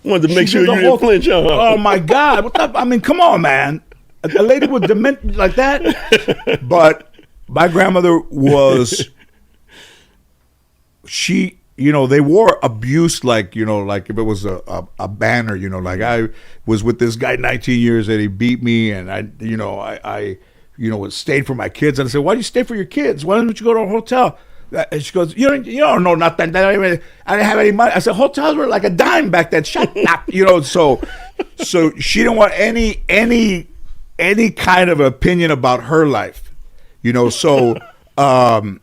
Wanted to make sure you didn't flinch on her. Oh my God. What the, I mean, come on, man. A lady with dementia like that. But my grandmother was, she, you know, they wore abuse like, you know, like if it was a banner, you know, like I was with this guy 19 years and he beat me and I stayed for my kids. And I said, why do you stay for your kids? Why don't you go to a hotel? And she goes, you don't know nothing. I didn't have any money. I said, hotels were like a dime back then. Shut up. You know, so she didn't want any kind of opinion about her life. You know, so my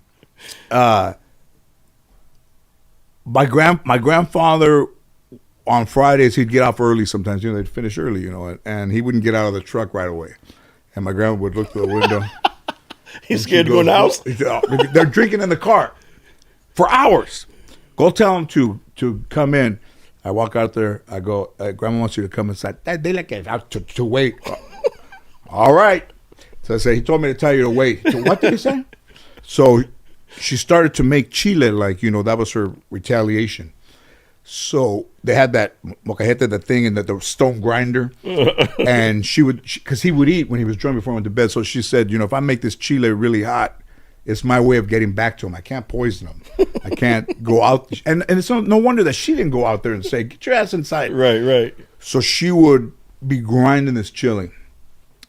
grandfather on Fridays, he'd get off early sometimes. You know, they'd finish early, you know, and he wouldn't get out of the truck right away. And my grandma would look through the window. He's scared to go in the house? They're drinking in the car for hours. Go tell them to come in. I walk out there. I go, Grandma wants you to come inside. They like to wait. All right. So I say, he told me to tell you to wait. So what did he say? So she started to make chile, like, you know, that was her retaliation. So they had that mocajete, the thing, and the stone grinder. And because he would eat when he was drunk before he went to bed. So she said, you know, if I make this chile really hot, it's my way of getting back to him. I can't poison him. I can't go out. And it's no wonder that she didn't go out there and say, get your ass inside. Right. So she would be grinding this chili.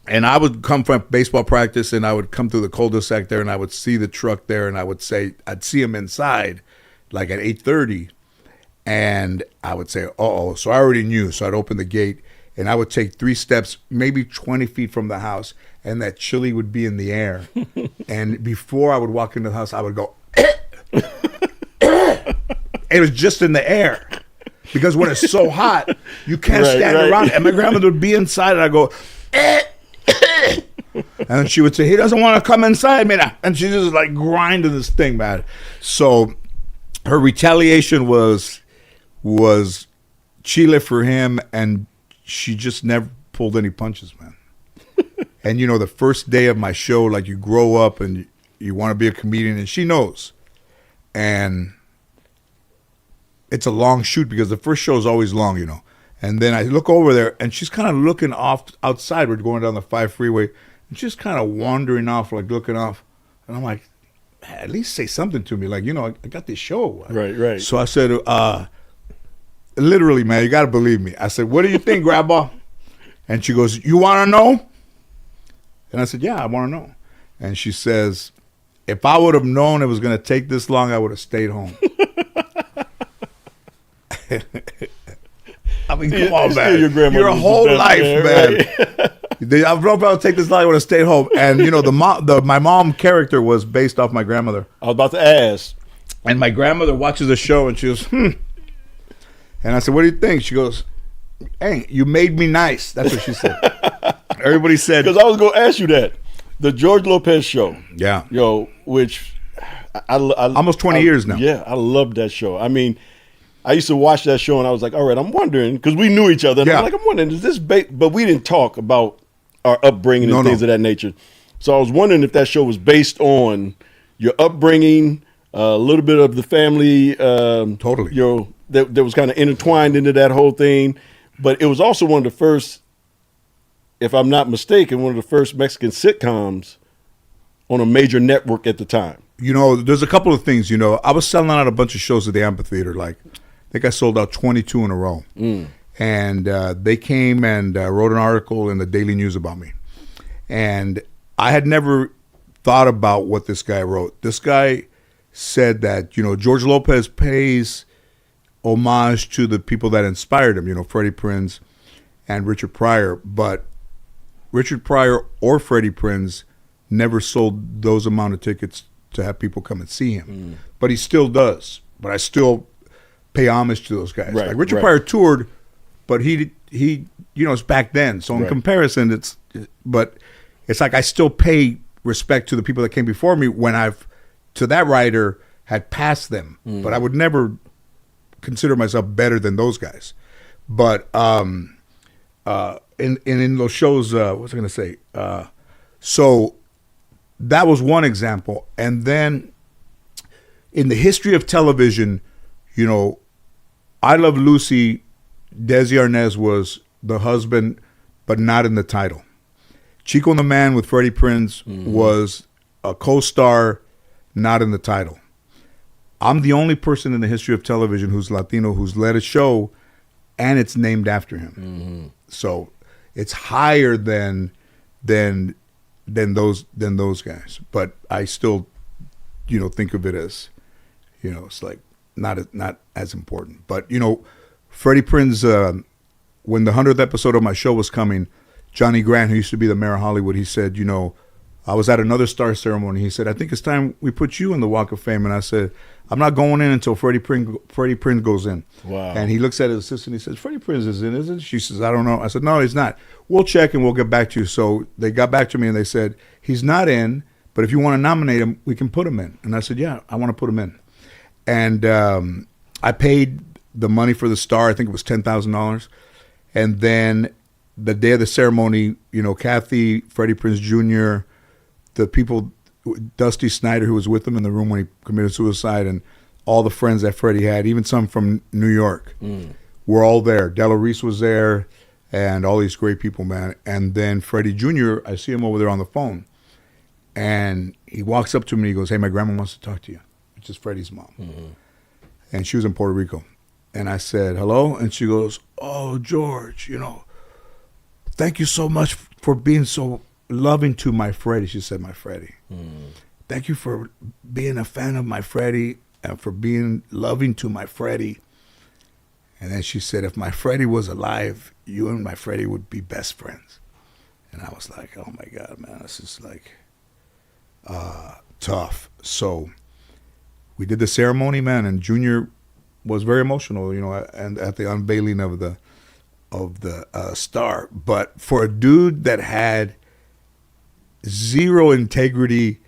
And I would come from baseball practice and I would come through the cul-de-sac there and I would see the truck there and I'd see him inside like at 8:30. And I would say, uh-oh. So I already knew. So I'd open the gate and I would take 3 steps, maybe 20 feet from the house, and that chili would be in the air. And before I would walk into the house, I would go, it was just in the air. Because when it's so hot, you can't stand around. And my grandmother would be inside and I'd go, and she would say, he doesn't want to come inside me now. And she's just like grinding this thing, man. So her retaliation was chile for him, and she just never pulled any punches, man. And you know, the first day of my show, like you grow up and you want to be a comedian, and she knows. And it's a long shoot because the first show is always long, you know. And then I look over there, and she's kind of looking off outside. We're going down the 5 freeway, and she's kind of wandering off, like looking off. And I'm like, at least say something to me, like, you know, I got this show. Right. So I said, literally, man, you got to believe me. I said, what do you think, Grandpa? And she goes, you want to know? And I said, yeah, I want to know. And she says, if I would have known it was going to take this long, I would have stayed home. I mean, come on, man. Your whole life, man. Right? I don't know if I would take this long. I would have stayed home. And you know, my mom character was based off my grandmother. I was about to ask. And my grandmother watches the show, and she goes, And I said, "What do you think?" She goes, "Hey, you made me nice." That's what she said. Everybody said, because I was going to ask you that. The George Lopez show. Yeah. Which I almost 20 years now. Yeah, I loved that show. I mean, I used to watch that show and I was like, all right, I'm wondering, because we knew each other. And I'm wondering, is this but we didn't talk about our upbringing and things of that nature. So I was wondering if that show was based on your upbringing, a little bit of the family. Totally. That was kind of intertwined into that whole thing. But it was also one of the first, if I'm not mistaken, one of the first Mexican sitcoms on a major network at the time. You know, there's a couple of things. You know, I was selling out a bunch of shows at the amphitheater. Like, I think I sold out 22 in a row. And they came and wrote an article in the Daily News about me. And I had never thought about what this guy wrote. This guy said that, you know, George Lopez pays homage to the people that inspired him, you know, Freddie Prinze and Richard Pryor. But Richard Pryor or Freddie Prinze never sold those amount of tickets to have people come and see him. But he still does. But I still pay homage to those guys. Right, like Richard Pryor toured, but he you know, it's back then. So in comparison, it's like I still pay respect to the people that came before me when to that writer had passed them. But I would never consider myself better than those guys. But in those shows, what was I going to say? So that was one example. And then in the history of television, you know, I Love Lucy, Desi Arnaz was the husband, but not in the title. Chico and the Man with Freddie Prinze was a co-star, not in the title. I'm the only person in the history of television who's Latino who's led a show and it's named after him. So it's higher than those guys. But I still, you know, think of it as, you know, it's like not as important. But, you know, Freddie Prinze, when the 100th episode of my show was coming, Johnny Grant, who used to be the mayor of Hollywood, he said, you know, I was at another star ceremony. He said, I think it's time we put you in the Walk of Fame. And I said, I'm not going in until Freddie Prinze goes in. Wow. And he looks at his assistant. He says, Freddie Prinze is in, isn't he? She says, I don't know. I said, no, he's not. We'll check and we'll get back to you. So they got back to me and they said, he's not in, but if you want to nominate him, we can put him in. And I said, yeah, I want to put him in. And I paid the money for the star. I think it was $10,000. And then the day of the ceremony, you know, Kathy, Freddie Prinze Jr., the people, Dusty Snyder, who was with him in the room when he committed suicide, and all the friends that Freddie had, even some from New York, were all there. Della Reese was there, and all these great people, man. And then Freddie Jr., I see him over there on the phone, and he walks up to me and he goes, hey, my grandma wants to talk to you, which is Freddie's mom. And she was in Puerto Rico. And I said, hello? And she goes, oh, George, you know, thank you so much for being so loving to my Freddie. She said, my Freddie. Thank you for being a fan of my Freddie and for being loving to my Freddie. And then she said, if my Freddie was alive, you and my Freddie would be best friends. And I was like, oh my God, man, this is like tough. So we did the ceremony, man, and Junior was very emotional, you know, and at the unveiling of the star. But for a dude that had zero integrity,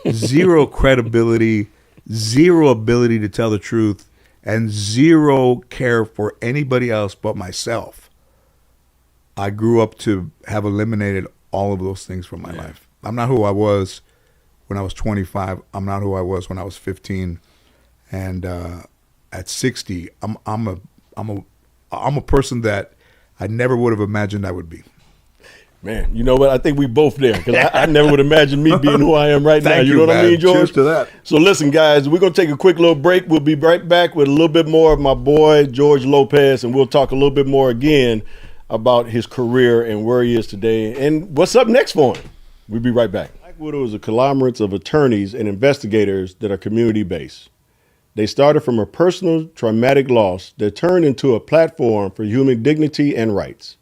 zero credibility, zero ability to tell the truth, and zero care for anybody else but myself, I grew up to have eliminated all of those things from my life. I'm not who I was when I was 25. I'm not who I was when I was 15. And at 60, I'm a person that I never would have imagined I would be. Man, you know what? I think we both there, because I never would imagine me being who I am right now. You know what I mean, George? Cheers to that. So listen, guys, we're going to take a quick little break. We'll be right back with a little bit more of my boy, George Lopez, and we'll talk a little bit more again about his career and where he is today and what's up next for him. We'll be right back. Widow is a conglomerate of attorneys and investigators that are community-based. They started from a personal traumatic loss that turned into a platform for human dignity and rights.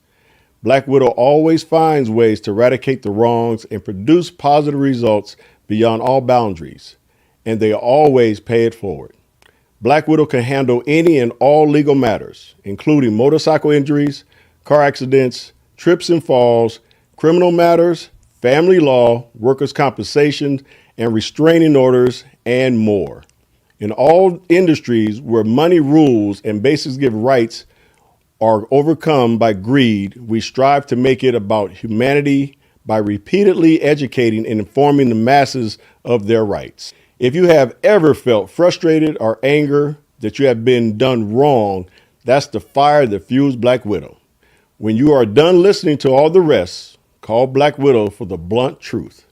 Black Widow always finds ways to eradicate the wrongs and produce positive results beyond all boundaries, and they always pay it forward. Black Widow can handle any and all legal matters, including motorcycle injuries, car accidents, trips and falls, criminal matters, family law, workers' compensation, and restraining orders, and more. In all industries where money rules and basics give rights are overcome by greed, we strive to make it about humanity by repeatedly educating and informing the masses of their rights. If you have ever felt frustrated or anger that you have been done wrong, that's the fire that fuels Black Widow. When you are done listening to all the rest, call Black Widow for the blunt truth.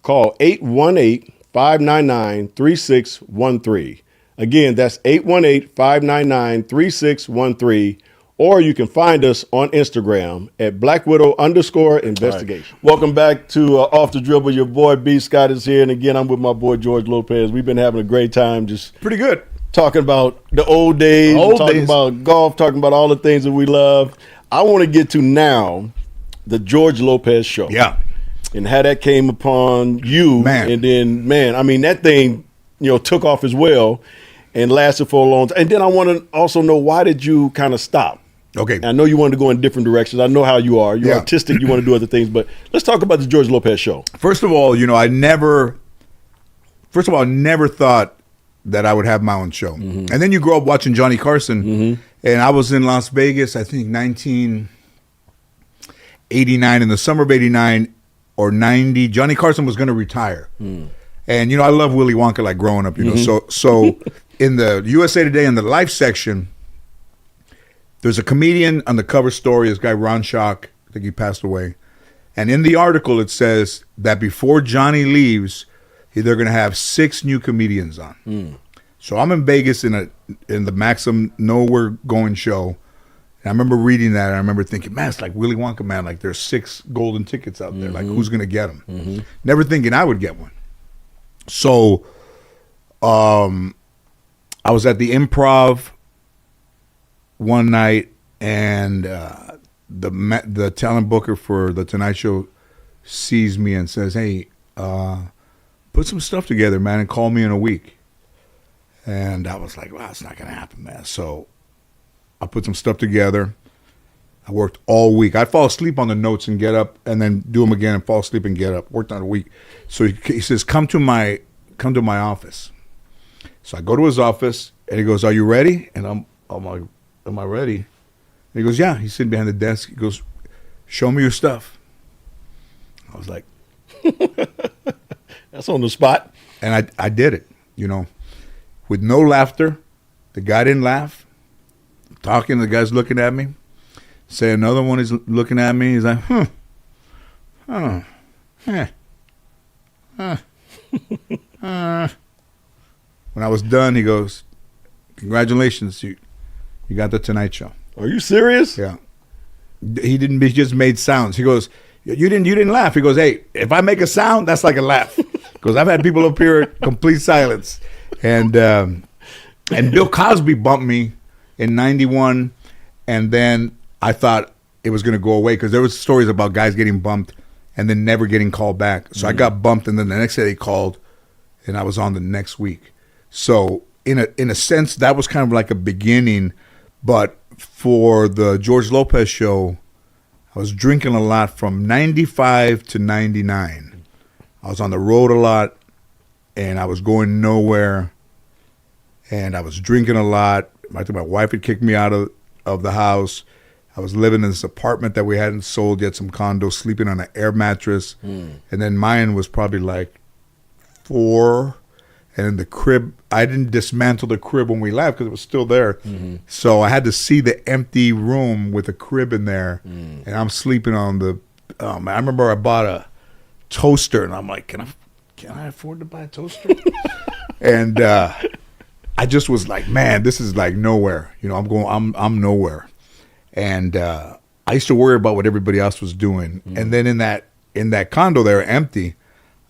Call 818-599-3613. Again, that's 818-599-3613. Or you can find us on Instagram at BlackWidow_investigation. Right. Welcome back to Off the Dribble. Your boy B. Scott is here. And again, I'm with my boy George Lopez. We've been having a great time, just pretty good, talking about the old days, talking about golf, talking about all the things that we love. I want to get to now the George Lopez show. Yeah. And how that came upon you. Man. And then, man, I mean, that thing, took off as well and lasted for a long time. And then I want to also know, why did you kind of stop? Okay. I know you wanted to go in different directions. I know how you are. You're artistic. You want to do other things. But let's talk about the George Lopez show. First of all, I never thought that I would have my own show. Mm-hmm. And then you grow up watching Johnny Carson. Mm-hmm. And I was in Las Vegas, I think 1989, in the summer of 89 or 90. Johnny Carson was going to retire. Mm. And, I love Willy Wonka, like growing up, Mm-hmm. So in the USA Today, in the Life section, there's a comedian on the cover story, this guy Ron Schock, I think he passed away. And in the article, it says that before Johnny leaves, they're going to have 6 new comedians on. Mm. So I'm in Vegas in the Maxim Nowhere Going show. And I remember reading that, and I remember thinking, man, it's like Willy Wonka, man. Like, there's 6 golden tickets out there. Mm-hmm. Like, who's going to get them? Mm-hmm. Never thinking I would get one. So I was at the Improv one night, and the talent booker for the Tonight Show sees me and says, hey, put some stuff together, man, and call me in a week. And I was like, wow, it's not going to happen, man. So I put some stuff together. I worked all week. I'd fall asleep on the notes and get up and then do them again and fall asleep and get up. Worked on a week. So he says, come to my office. So I go to his office, and he goes, are you ready? And I'm like, am I ready? And he goes, yeah. He's sitting behind the desk. He goes, show me your stuff. I was like, that's on the spot. And I did it, with no laughter. The guy didn't laugh. I'm talking, the guy's looking at me. Say another one is looking at me. He's like, When I was done, he goes, congratulations, you got the Tonight Show. Are you serious? Yeah. He just made sounds. He goes, you didn't laugh. He goes, hey, if I make a sound, that's like a laugh. Because I've had people up here at complete silence. And Bill Cosby bumped me in 91, and then I thought it was going to go away because there was stories about guys getting bumped and then never getting called back. So I got bumped, and then the next day they called, and I was on the next week. So in a sense, that was kind of like a beginning. But for the George Lopez show, I was drinking a lot from 95 to 99. I was on the road a lot, and I was going nowhere, and I was drinking a lot. I think my wife had kicked me out of the house. I was living in this apartment that we hadn't sold yet, some condo, sleeping on an air mattress. And then mine was probably like 4. And in the crib, I didn't dismantle the crib when we left because it was still there. Mm-hmm. So I had to see the empty room with a crib in there. And I'm sleeping on the, I remember I bought a toaster, and I'm like, can I afford to buy a toaster? And I just was like, man, this is like nowhere. I'm nowhere. And I used to worry about what everybody else was doing. And then in that condo there, empty,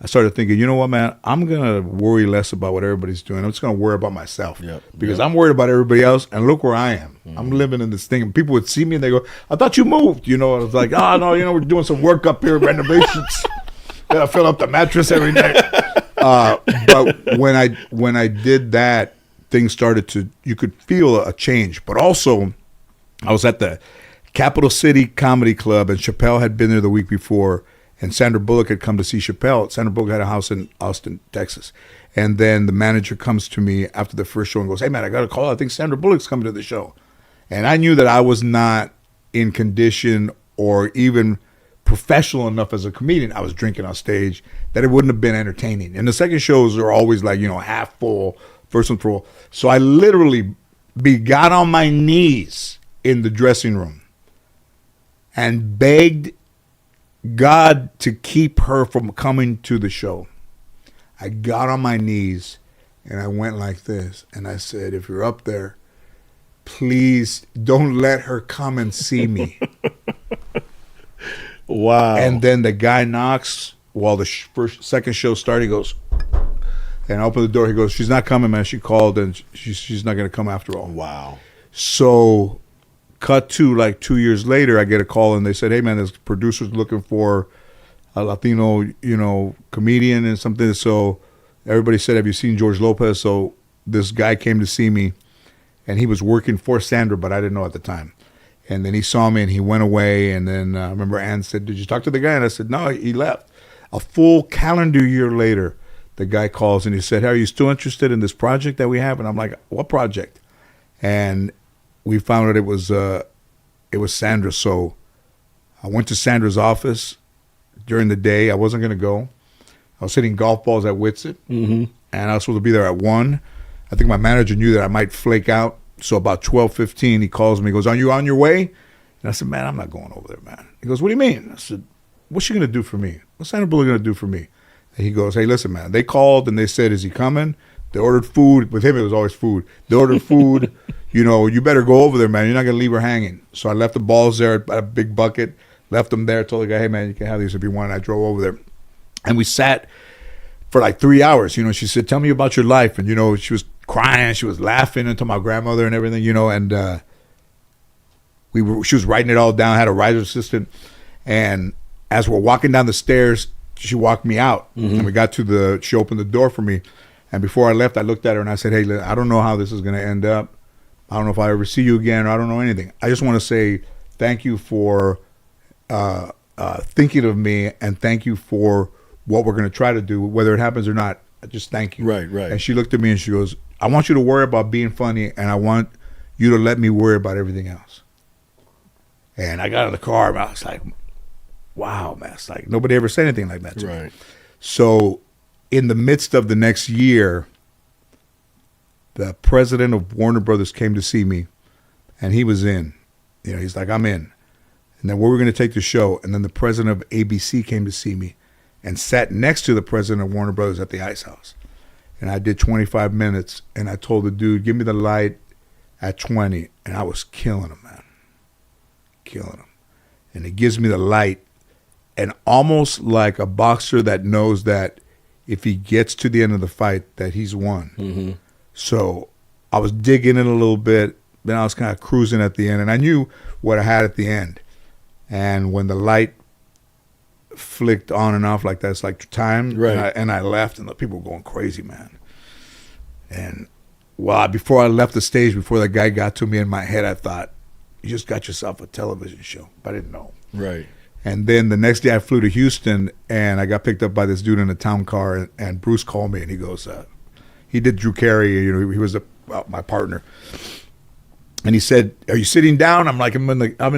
I started thinking, you know what, man, I'm going to worry less about what everybody's doing. I'm just going to worry about myself because I'm worried about everybody else. And look where I am. I'm living in this thing. And people would see me and they go, I thought you moved. You know, I was like, oh, no, you know, we're doing some work up here, renovations. Gotta fill up the mattress every night. But when I did that, things started to, you could feel a change. But also, I was at the Capital City Comedy Club, and Chappelle had been there the week before. And Sandra Bullock had come to see Chappelle. Sandra Bullock had a house in Austin, Texas. And then the manager comes to me after the first show and goes, hey, man, I got a call. I think Sandra Bullock's coming to the show. And I knew that I was not in condition or even professional enough as a comedian. I was drinking on stage that it wouldn't have been entertaining. And the second shows are always like, you know, half full, first one full. So I literally got on my knees in the dressing room and begged God to keep her from coming to the show. I got on my knees and I went like this and I said, if you're up there, please don't let her come and see me. Wow. And then the guy knocks while the second show started. He goes, and I open the door. He goes, she's not coming, man. She called and she's not going to come after all. Wow. So cut to like 2 years later, I get a call and they said, hey, man, this producer's looking for a Latino, you know, comedian and something. So everybody said, have you seen George Lopez? So this guy came to see me and he was working for Sandra, but I didn't know at the time. And then he saw me and he went away. And then I remember Ann said, did you talk to the guy? And I said, no, he left. A full calendar year later, the guy calls and he said, hey, are you still interested in this project that we have? And I'm like, what project? And we found out it was Sandra. So I went to Sandra's office during the day. I wasn't going to go. I was hitting golf balls at Whitsett, and I was supposed to be there at 1. I think my manager knew that I might flake out. So about 12:15, he calls me. He goes, are you on your way? And I said, man, I'm not going over there, man. He goes, what do you mean? I said, what's she going to do for me? What's Sandra Bullock going to do for me? And he goes, hey, listen, man. They called and they said, is he coming? They ordered food. With him, it was always food. They ordered food. You know, you better go over there, man. You're not going to leave her hanging. So I left the balls there at a big bucket, left them there, told the guy, hey, man, you can have these if you want. And I drove over there. And we sat for like 3 hours. You know, she said, tell me about your life. And, you know, she was crying. She was laughing into my grandmother and everything, you know. And she was writing it all down, had a writer's assistant. And as we're walking down the stairs, she walked me out. And we got to she opened the door for me. And before I left, I looked at her and I said, hey, I don't know how this is going to end up. I don't know if I ever see you again, or I don't know anything. I just want to say thank you for thinking of me, and thank you for what we're going to try to do, whether it happens or not. Just thank you. Right. And she looked at me and she goes, I want you to worry about being funny, and I want you to let me worry about everything else. And I got in the car and I was like, wow, man. It's like nobody ever said anything like that to me. So in the midst of the next year, the president of Warner Brothers came to see me, and he was in. You know, he's like, I'm in. And then where we're going to take the show. And then the president of ABC came to see me and sat next to the president of Warner Brothers at the Ice House. And I did 25 minutes, and I told the dude, give me the light at 20. And I was killing him, man. Killing him. And he gives me the light, and almost like a boxer that knows that if he gets to the end of the fight, that he's won. So I was digging in a little bit, then I was kind of cruising at the end, and I knew what I had at the end. And when the light flicked on and off like that, it's like time, and I left, and the people were going crazy, man. And before I left the stage, before that guy got to me, in my head, I thought, you just got yourself a television show. But I didn't know. Right. And then the next day I flew to Houston, and I got picked up by this dude in a town car, and Bruce called me, and he goes, he did Drew Carey, you know, he was my partner. And he said, are you sitting down? I'm like,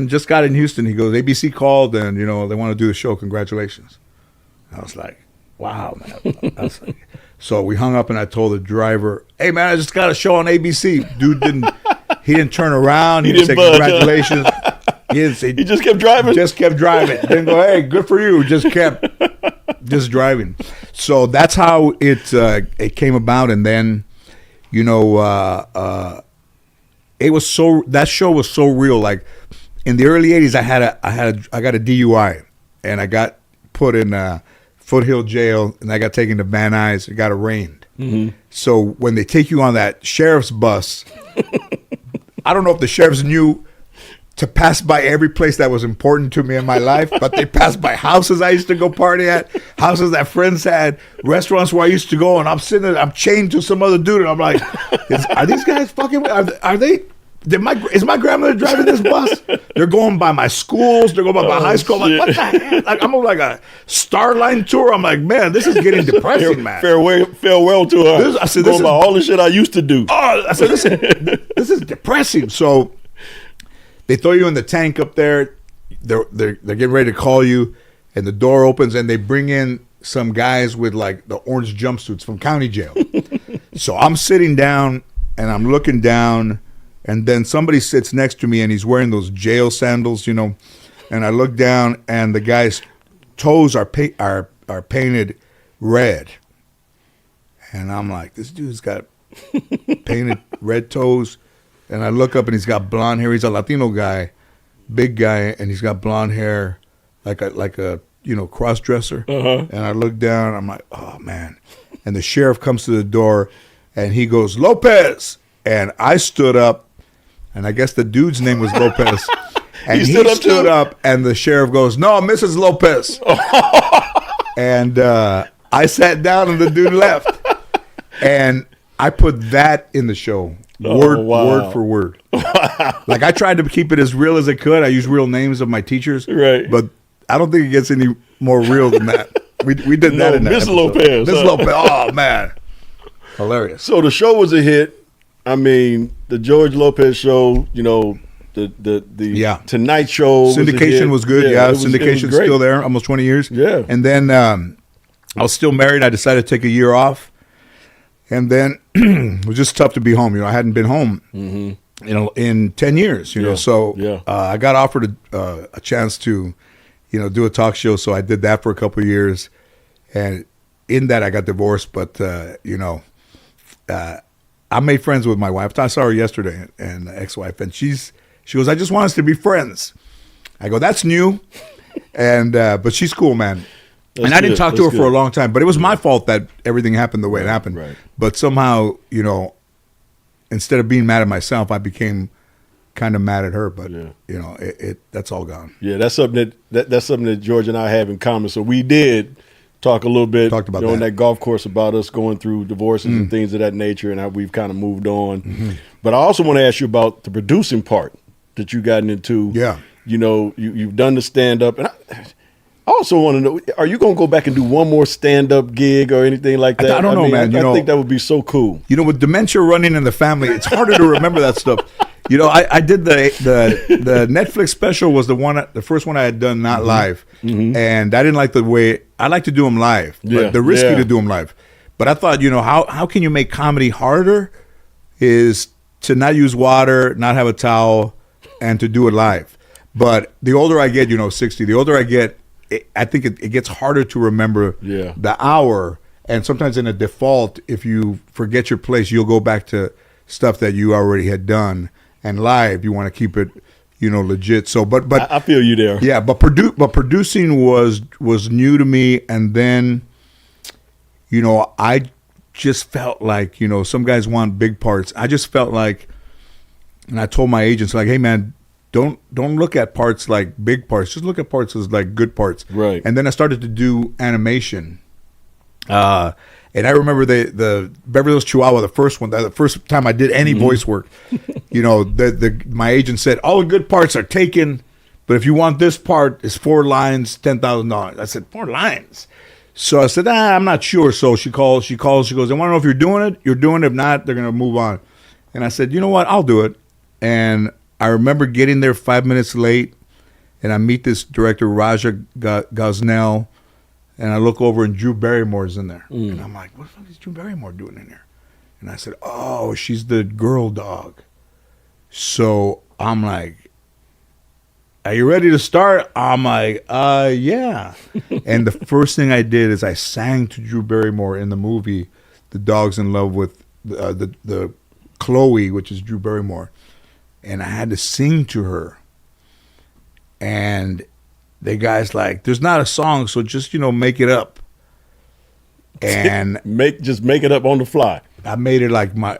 just got in Houston. He goes, ABC called, and, you know, they want to do the show. Congratulations. I was like, wow, man. So we hung up, and I told the driver, hey, man, I just got a show on ABC. Dude he didn't turn around. He didn't say congratulations. He didn't say. He just kept driving. Just kept driving. Didn't go, hey, good for you. Just kept driving. So that's how it came about. And then, you know, that show was so real. Like in the early '80s, I got a DUI, and I got put in Foothill Jail, and I got taken to Van Nuys. It got arraigned. So when they take you on that sheriff's bus, I don't know if the sheriffs knew to pass by every place that was important to me in my life, but they passed by houses I used to go party at, houses that friends had, restaurants where I used to go, and I'm sitting there, I'm chained to some other dude, and I'm like, are these guys fucking, are they, is my grandmother driving this bus? They're going by my schools, they're going by my high school. I'm like, what the heck? Like, I'm on like a Starline tour. I'm like, man, this is getting depressing, man. Farewell to her. I said, going by all the shit I used to do. Oh, I said, this is depressing. So they throw you in the tank up there. They're getting ready to call you, and the door opens, and they bring in some guys with like the orange jumpsuits from county jail. So I'm sitting down, and I'm looking down, and then somebody sits next to me, and he's wearing those jail sandals, you know. And I look down, and the guy's toes are painted red. And I'm like, this dude's got painted red toes. And I look up, and he's got blonde hair. He's a Latino guy, big guy, and he's got blonde hair, like a cross-dresser. And I look down, I'm like, oh, man. And the sheriff comes to the door, and he goes, Lopez. And I stood up. And I guess the dude's name was Lopez. And he stood up, and the sheriff goes, no, Mrs. Lopez. And I sat down, and the dude left. And I put that in the show, word for word. Like, I tried to keep it as real as I could. I used real names of my teachers. Right. But I don't think it gets any more real than that. We did that in that Miss episode. Lopez. Miss Lopez. Oh, man. Hilarious. So the show was a hit. I mean, the George Lopez show, you know, the Tonight Show. Syndication was good. Yeah, syndication's great. still there, almost 20 years. Yeah. And then I was still married. I decided to take a year off. And then it was just tough to be home. You know, I hadn't been home, you know, in 10 years, you know. So I got offered a chance to, you know, do a talk show. So I did that for a couple of years. And in that, I got divorced. But, you know, I made friends with my wife. I saw her yesterday, and ex-wife, and she goes, I just want us to be friends. I go, that's new. And but she's cool, man. And I didn't talk to her for a long time, but it was my fault that everything happened the way it happened. Right. But somehow, you know, instead of being mad at myself, I became kind of mad at her. But you know, that's all gone. Yeah, that's something that's something that George and I have in common. So we did talk a little bit on that golf course about us going through divorces and things of that nature, and how we've kind of moved on. But I also want to ask you about the producing part that you gotten into. Yeah, you know, you've done the stand up, and I also want to know, are you going to go back and do one more stand-up gig or anything like that? I don't know, man. I think that would be so cool. You know, with dementia running in the family, it's harder to remember that stuff. You know, I did the Netflix special was the first one I had done not live, and I didn't like the way I like to do them live. But they're risky to do them live. But I thought, you know, how can you make comedy harder? Is to not use water, not have a towel, and to do it live. But the older I get, you know, 60. The older I get, I think it gets harder to remember the hour, and sometimes in a default, if you forget your place, you'll go back to stuff that you already had done. And live, you want to keep it, you know, legit. So, but I feel you there. Yeah, but producing was new to me, and then, you know, I just felt like, you know, some guys want big parts. I just felt like, and I told my agents, like, hey man, don't look at parts like big parts. Just look at parts as like good parts. Right. And then I started to do animation. And I remember the Beverly Hills Chihuahua, the first one, the first time I did any voice work, you know, my agent said, all the good parts are taken, but if you want this part, it's 4 lines, $10,000. I said, 4 lines? So I said, I'm not sure. So she calls, she goes, I want to know if you're doing it. You're doing it. If not, they're going to move on. And I said, you know what? I'll do it. And I remember getting there 5 minutes late, and I meet this director, Raja Gosnell, and I look over, and Drew Barrymore's in there. And I'm like, what the fuck is Drew Barrymore doing in here? And I said, oh, she's the girl dog. So I'm like, are you ready to start? I'm like, yeah. And the first thing I did is I sang to Drew Barrymore in the movie The Dog's in Love with the Chloe, which is Drew Barrymore. And I had to sing to her. And the guy's like, there's not a song, so just, you know, make it up. and just make it up on the fly. I made it like my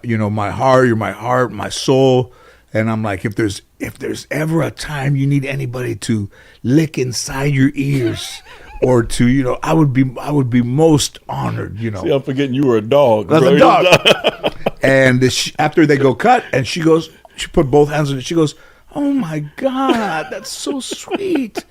heart, you're my heart, my soul. And I'm like, if there's ever a time you need anybody to lick inside your ears, or to, I would be most honored. See, I'm forgetting you were a dog. That's a dog. And after they go cut, and she put both hands on it. She goes, "Oh my God, that's so sweet.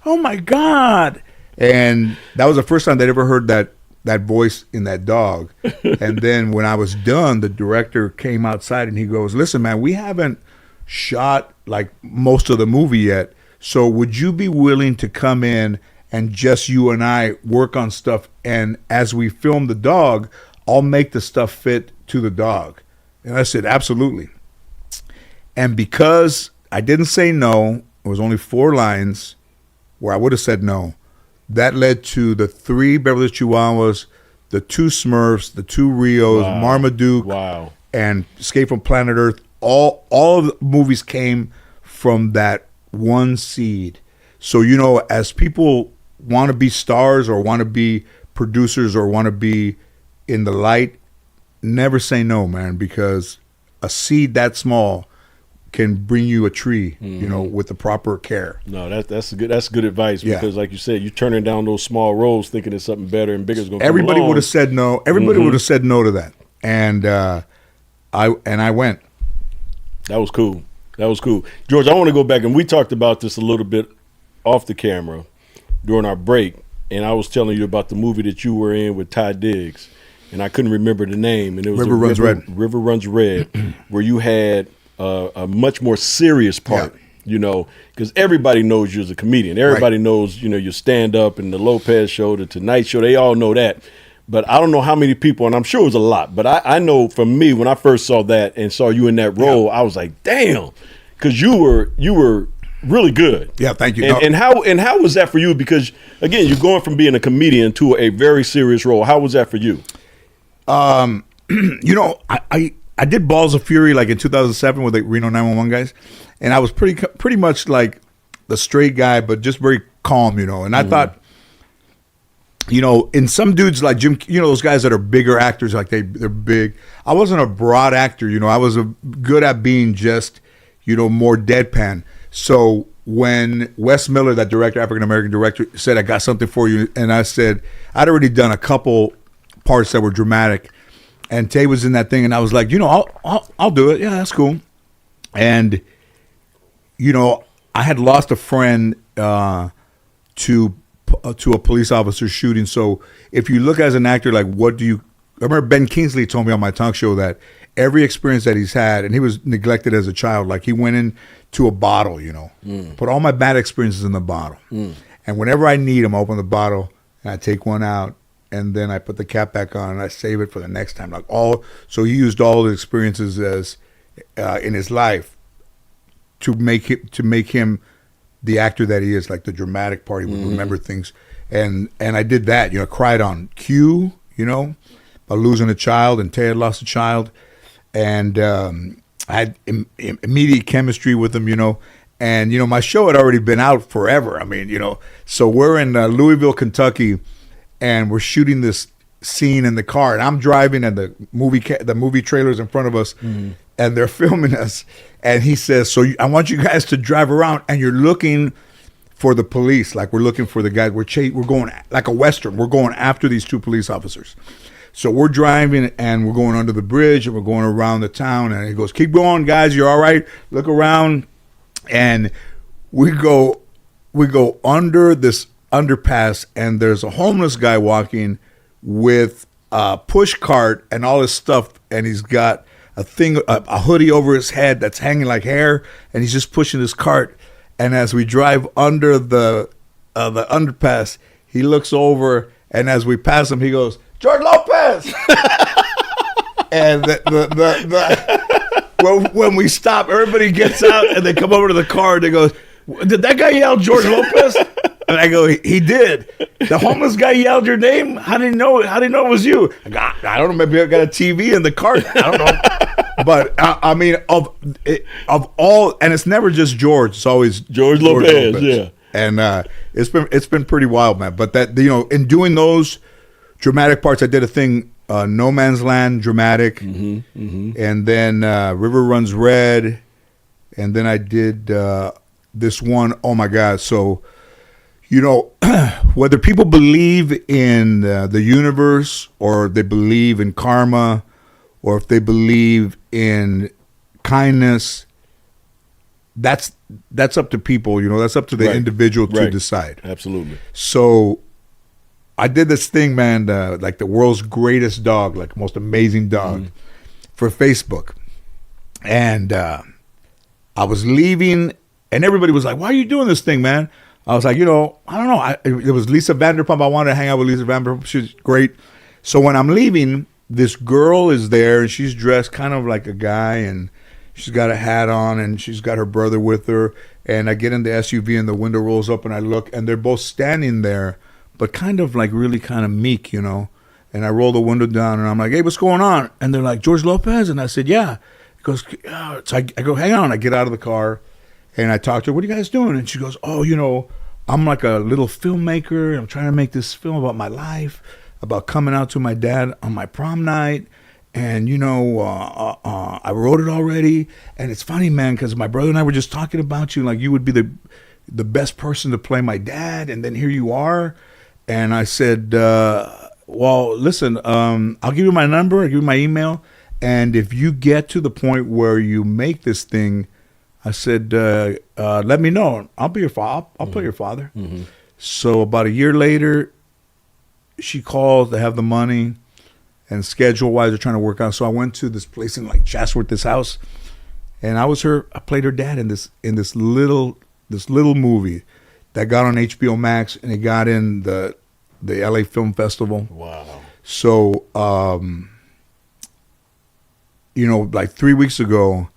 Oh my God." And that was the first time they'd ever heard that voice in that dog. And then when I was done, the director came outside and he goes, "Listen, man, we haven't shot like most of the movie yet. So would you be willing to come in and just you and I work on stuff? And as we film the dog, I'll make the stuff fit to the dog." And I said, "Absolutely." And because I didn't say no, it was only 4 lines where I would have said no. That led to the 3 Beverly Chihuahuas, the 2 Smurfs, the 2 Rios, Marmaduke, and Escape from Planet Earth. All of the movies came from that one seed. So, as people want to be stars or want to be producers or want to be in the light, never say no, man, because a seed that small can bring you a tree, with the proper care. No, that's good advice, because like you said, you're turning down those small roles thinking there's something better and bigger is going to come along. Everybody would have said no. Everybody would have said no to that. And I went. That was cool. George, I want to go back, and we talked about this a little bit off the camera during our break, and I was telling you about the movie that you were in with Ty Diggs, and I couldn't remember the name. And it was River Runs Red. River Runs Red, where you had a much more serious part, because everybody knows you as a comedian. Everybody knows, your stand-up and the Lopez Show, the Tonight Show. They all know that. But I don't know how many people, and I'm sure it was a lot, but I know for me, when I first saw that and saw you in that role, I was like, damn, because you were really good. Yeah, thank you. And how was that for you? Because, again, you're going from being a comedian to a very serious role. How was that for you? I did Balls of Fury like in 2007 with the Reno 911 guys, and I was pretty much like the straight guy, but just very calm, and I thought, in some dudes like Jim, those guys that are bigger actors, like they're big. I wasn't a broad actor, I was good at being just, more deadpan. So when Wes Miller, that director, African-American director, said, "I got something for you," and I said, I'd already done a couple parts that were dramatic, and Tay was in that thing, and I was like, I'll do it. Yeah, that's cool. And, I had lost a friend to a police officer shooting. So if you look as an actor, like, I remember Ben Kingsley told me on my talk show that every experience that he's had, and he was neglected as a child, like he went into a bottle, put all my bad experiences in the bottle. And whenever I need them, I open the bottle and I take one out, and then I put the cap back on and I save it for the next time. So he used all the experiences as in his life to make him the actor that he is, like the dramatic part. He would remember things, and I did that. Cried on cue. About losing a child, and Tay had lost a child, and I had immediate chemistry with him. And my show had already been out forever. I mean, so we're in Louisville, Kentucky, and we're shooting this scene in the car, and I'm driving, and the movie trailer's in front of us, and they're filming us. And he says, "So I want you guys to drive around, and you're looking for the police, like we're looking for the guys. We're going like a Western. We're going after these 2 police officers." So we're driving, and we're going under the bridge, and we're going around the town. And he goes, "Keep going, guys. You're all right. Look around." And we go under this underpass, and there's a homeless guy walking with a push cart and all his stuff, and he's got a hoodie over his head that's hanging like hair, and he's just pushing his cart. And as we drive under the underpass, he looks over, and as we pass him, he goes, "George Lopez!" And when we stop, everybody gets out, and they come over to the car, and they go, "Did that guy yell George Lopez?" And I go, "He did." "The homeless guy yelled your name? How did he know? How did he know it was you?" I don't know. Maybe I got a TV in the car. I don't know. But I mean, of all, and it's never just George. It's always George Lopez. Yeah. And it's been pretty wild, man. But that, in doing those dramatic parts. I did a thing, No Man's Land, dramatic, and then River Runs Red, and then I did this one. Oh my God! So, you know, whether people believe in the universe or they believe in karma, or if they believe in kindness, that's up to people. You know, that's up to the individual to decide. Absolutely. So I did this thing, man, like the world's greatest dog, like most amazing dog, for Facebook. And I was leaving, and everybody was like, why are you doing this thing, man? I was like, you know, I don't know. It was Lisa Vanderpump. I wanted to hang out with Lisa Vanderpump. She's great. So when I'm leaving, this girl is there, and she's dressed kind of like a guy, and she's got a hat on, and she's got her brother with her. And I get in the SUV, and the window rolls up, and I look, and they're both standing there, but kind of like really kind of meek, you know. And I roll the window down, and I'm like, hey, what's going on? And they're like, George Lopez? And I said, yeah. He goes, oh. So I go, hang on. I get out of the car, and I talk to her, what are you guys doing? And she goes, oh, you know, I'm like a little filmmaker. I'm trying to make this film about my life, about coming out to my dad on my prom night. And, you know, I wrote it already. And it's funny, man, because my brother and I were just talking about you, like you would be the best person to play my dad. And then here you are. And I said, well, listen, I'll give you my number, I'll give you my email. And if you get to the point where you make this thing, I said, let me know. I'll be your father. I'll play your father. So about a year later, she calls, they have the money, and schedule-wise, they're trying to work out. So I went to this place in like Chatsworth, this house, and I played her dad in this little movie that got on HBO Max, and it got in the LA Film Festival. Wow. So, you know, like 3 weeks ago,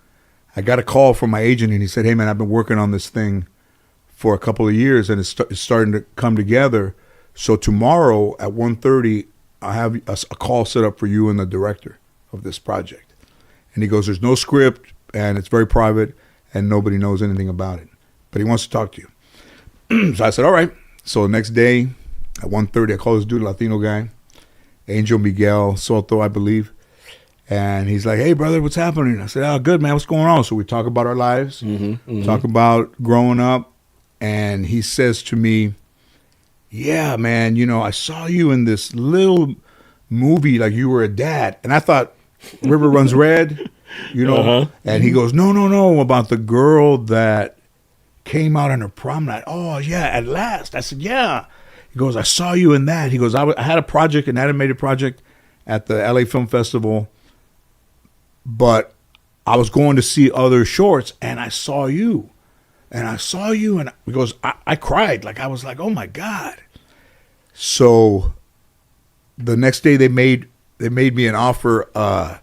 I got a call from my agent, and he said, hey, man, I've been working on this thing for a couple of years, and it's starting to come together. So tomorrow at 1:30, I have a call set up for you and the director of this project. And he goes, there's no script, and it's very private, and nobody knows anything about it. But he wants to talk to you. So I said, all right. So the next day at 1:30, I call this dude, Latino guy, Angel Miguel Soto, I believe. And he's like, hey, brother, what's happening? I said, oh, good, man. What's going on? So we talk about our lives, talk about growing up. And he says to me, yeah, man, you know, I saw you in this little movie like you were a dad. And I thought, River Runs Red, you know. And he goes, no, about the girl that came out on her prom night. Oh, yeah, at last. I said, yeah. He goes, I saw you in that. He goes, I had a project, an animated project at the LA Film Festival, but I was going to see other shorts, and I saw you. And he goes, I cried. Like, I was like, oh my God. So the next day they made me an offer.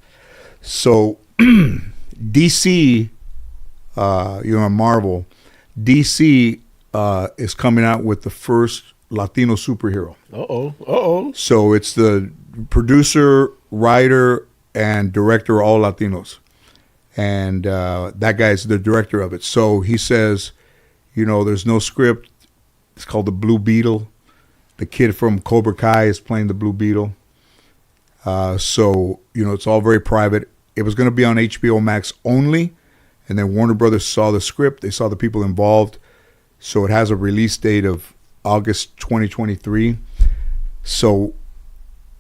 So DC, you know, Marvel, DC is coming out with the first Latino superhero. So it's the producer, writer, and director are all Latinos. And that guy's the director of it. So he says, you know, there's no script. It's called The Blue Beetle. The kid from Cobra Kai is playing the Blue Beetle. So, you know, it's all very private. It was going to be on HBO Max only. And then Warner Brothers saw the script. They saw the people involved. So it has a release date of August 2023. So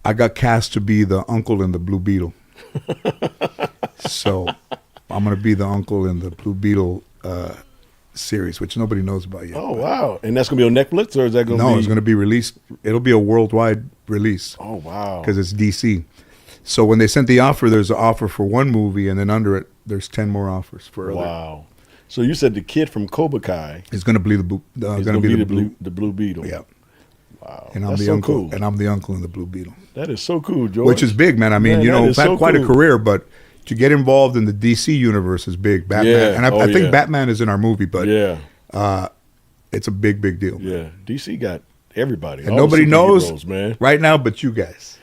I got cast to be the uncle in the Blue Beetle. So I'm going to be the uncle in the Blue Beetle series, which nobody knows about yet. Oh, wow. And that's going to be on Netflix, or is that going to be? No, it's going to be released. It'll be a worldwide release. Oh, wow. Because it's DC. So when they sent the offer, there's an offer for one movie, and then under it, there's 10 more offers for other. Wow. So you said the kid from Cobra Kai is going to be the Blue Beetle. Yeah. Wow. And I'm That's the so uncle. cool. And I'm the uncle in the Blue Beetle. That is so cool, George. Which is big, man. I mean, you know, I've had so quite cool. a career, but to get involved in the DC universe is big. Batman, Yeah. and I think Batman is in our movie, but yeah, it's a big deal. Yeah, DC got everybody, and all nobody the knows superheroes, man. right now, but you guys.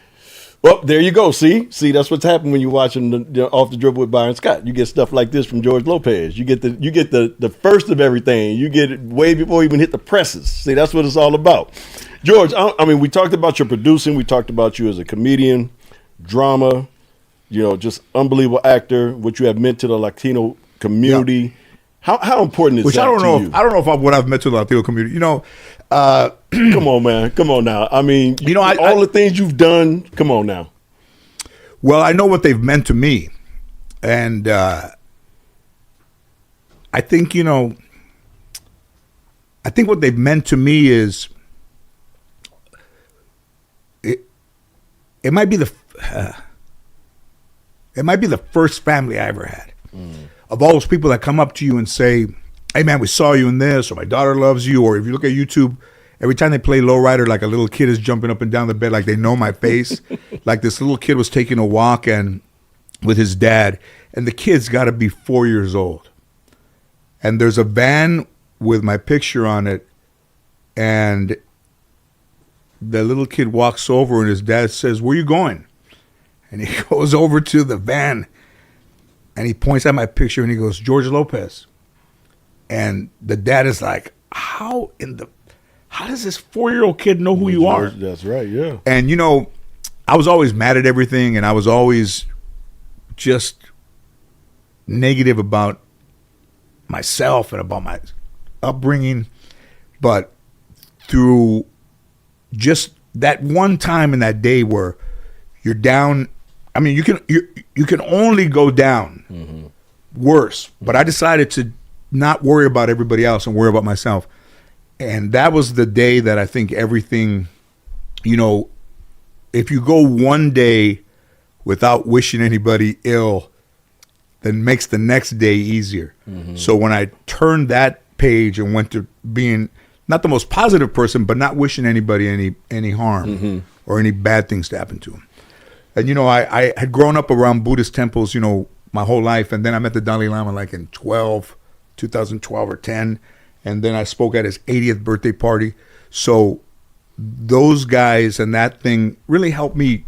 Well, there you go. See, that's what's happened when you're watching Off the Dribble with Byron Scott. You get stuff like this from George Lopez. You get the first of everything. You get it way before you even hit the presses. See, that's what it's all about. George, I mean, we talked about your producing. We talked about you as a comedian, drama, just unbelievable actor, what you have meant to the Latino community. Yeah. How important is that to you? I don't know if what I've meant to the Latino community. Come on, man. Come on now. I mean, all the things you've done. Come on now. Well, I know what they've meant to me. And I think, I think what they've meant to me is it might be the first family I ever had. Of all those people that come up to you and say, hey man, we saw you in this, or my daughter loves you, or if you look at YouTube, every time they play Lowrider, like a little kid is jumping up and down the bed, like they know my face. Like this little kid was taking a walk and with his dad, and the kid's got to be 4 years old. And there's a van with my picture on it, and the little kid walks over and his dad says, where you going? And he goes over to the van and he points at my picture and he goes, George Lopez. And the dad is like, how does this 4-year-old kid know who you are? That's right, yeah. And I was always mad at everything, and I was always just negative about myself and about my upbringing. But through just that one time in that day where you're down, I mean, you can only go down worse. But I decided to not worry about everybody else and worry about myself. And that was the day that I think everything, if you go one day without wishing anybody ill, then makes the next day easier. So when I turned that page and went to being not the most positive person, but not wishing anybody any harm or any bad things to happen to them. And, I had grown up around Buddhist temples, my whole life. And then I met the Dalai Lama like in 2012 or 10. And then I spoke at his 80th birthday party. So those guys and that thing really helped me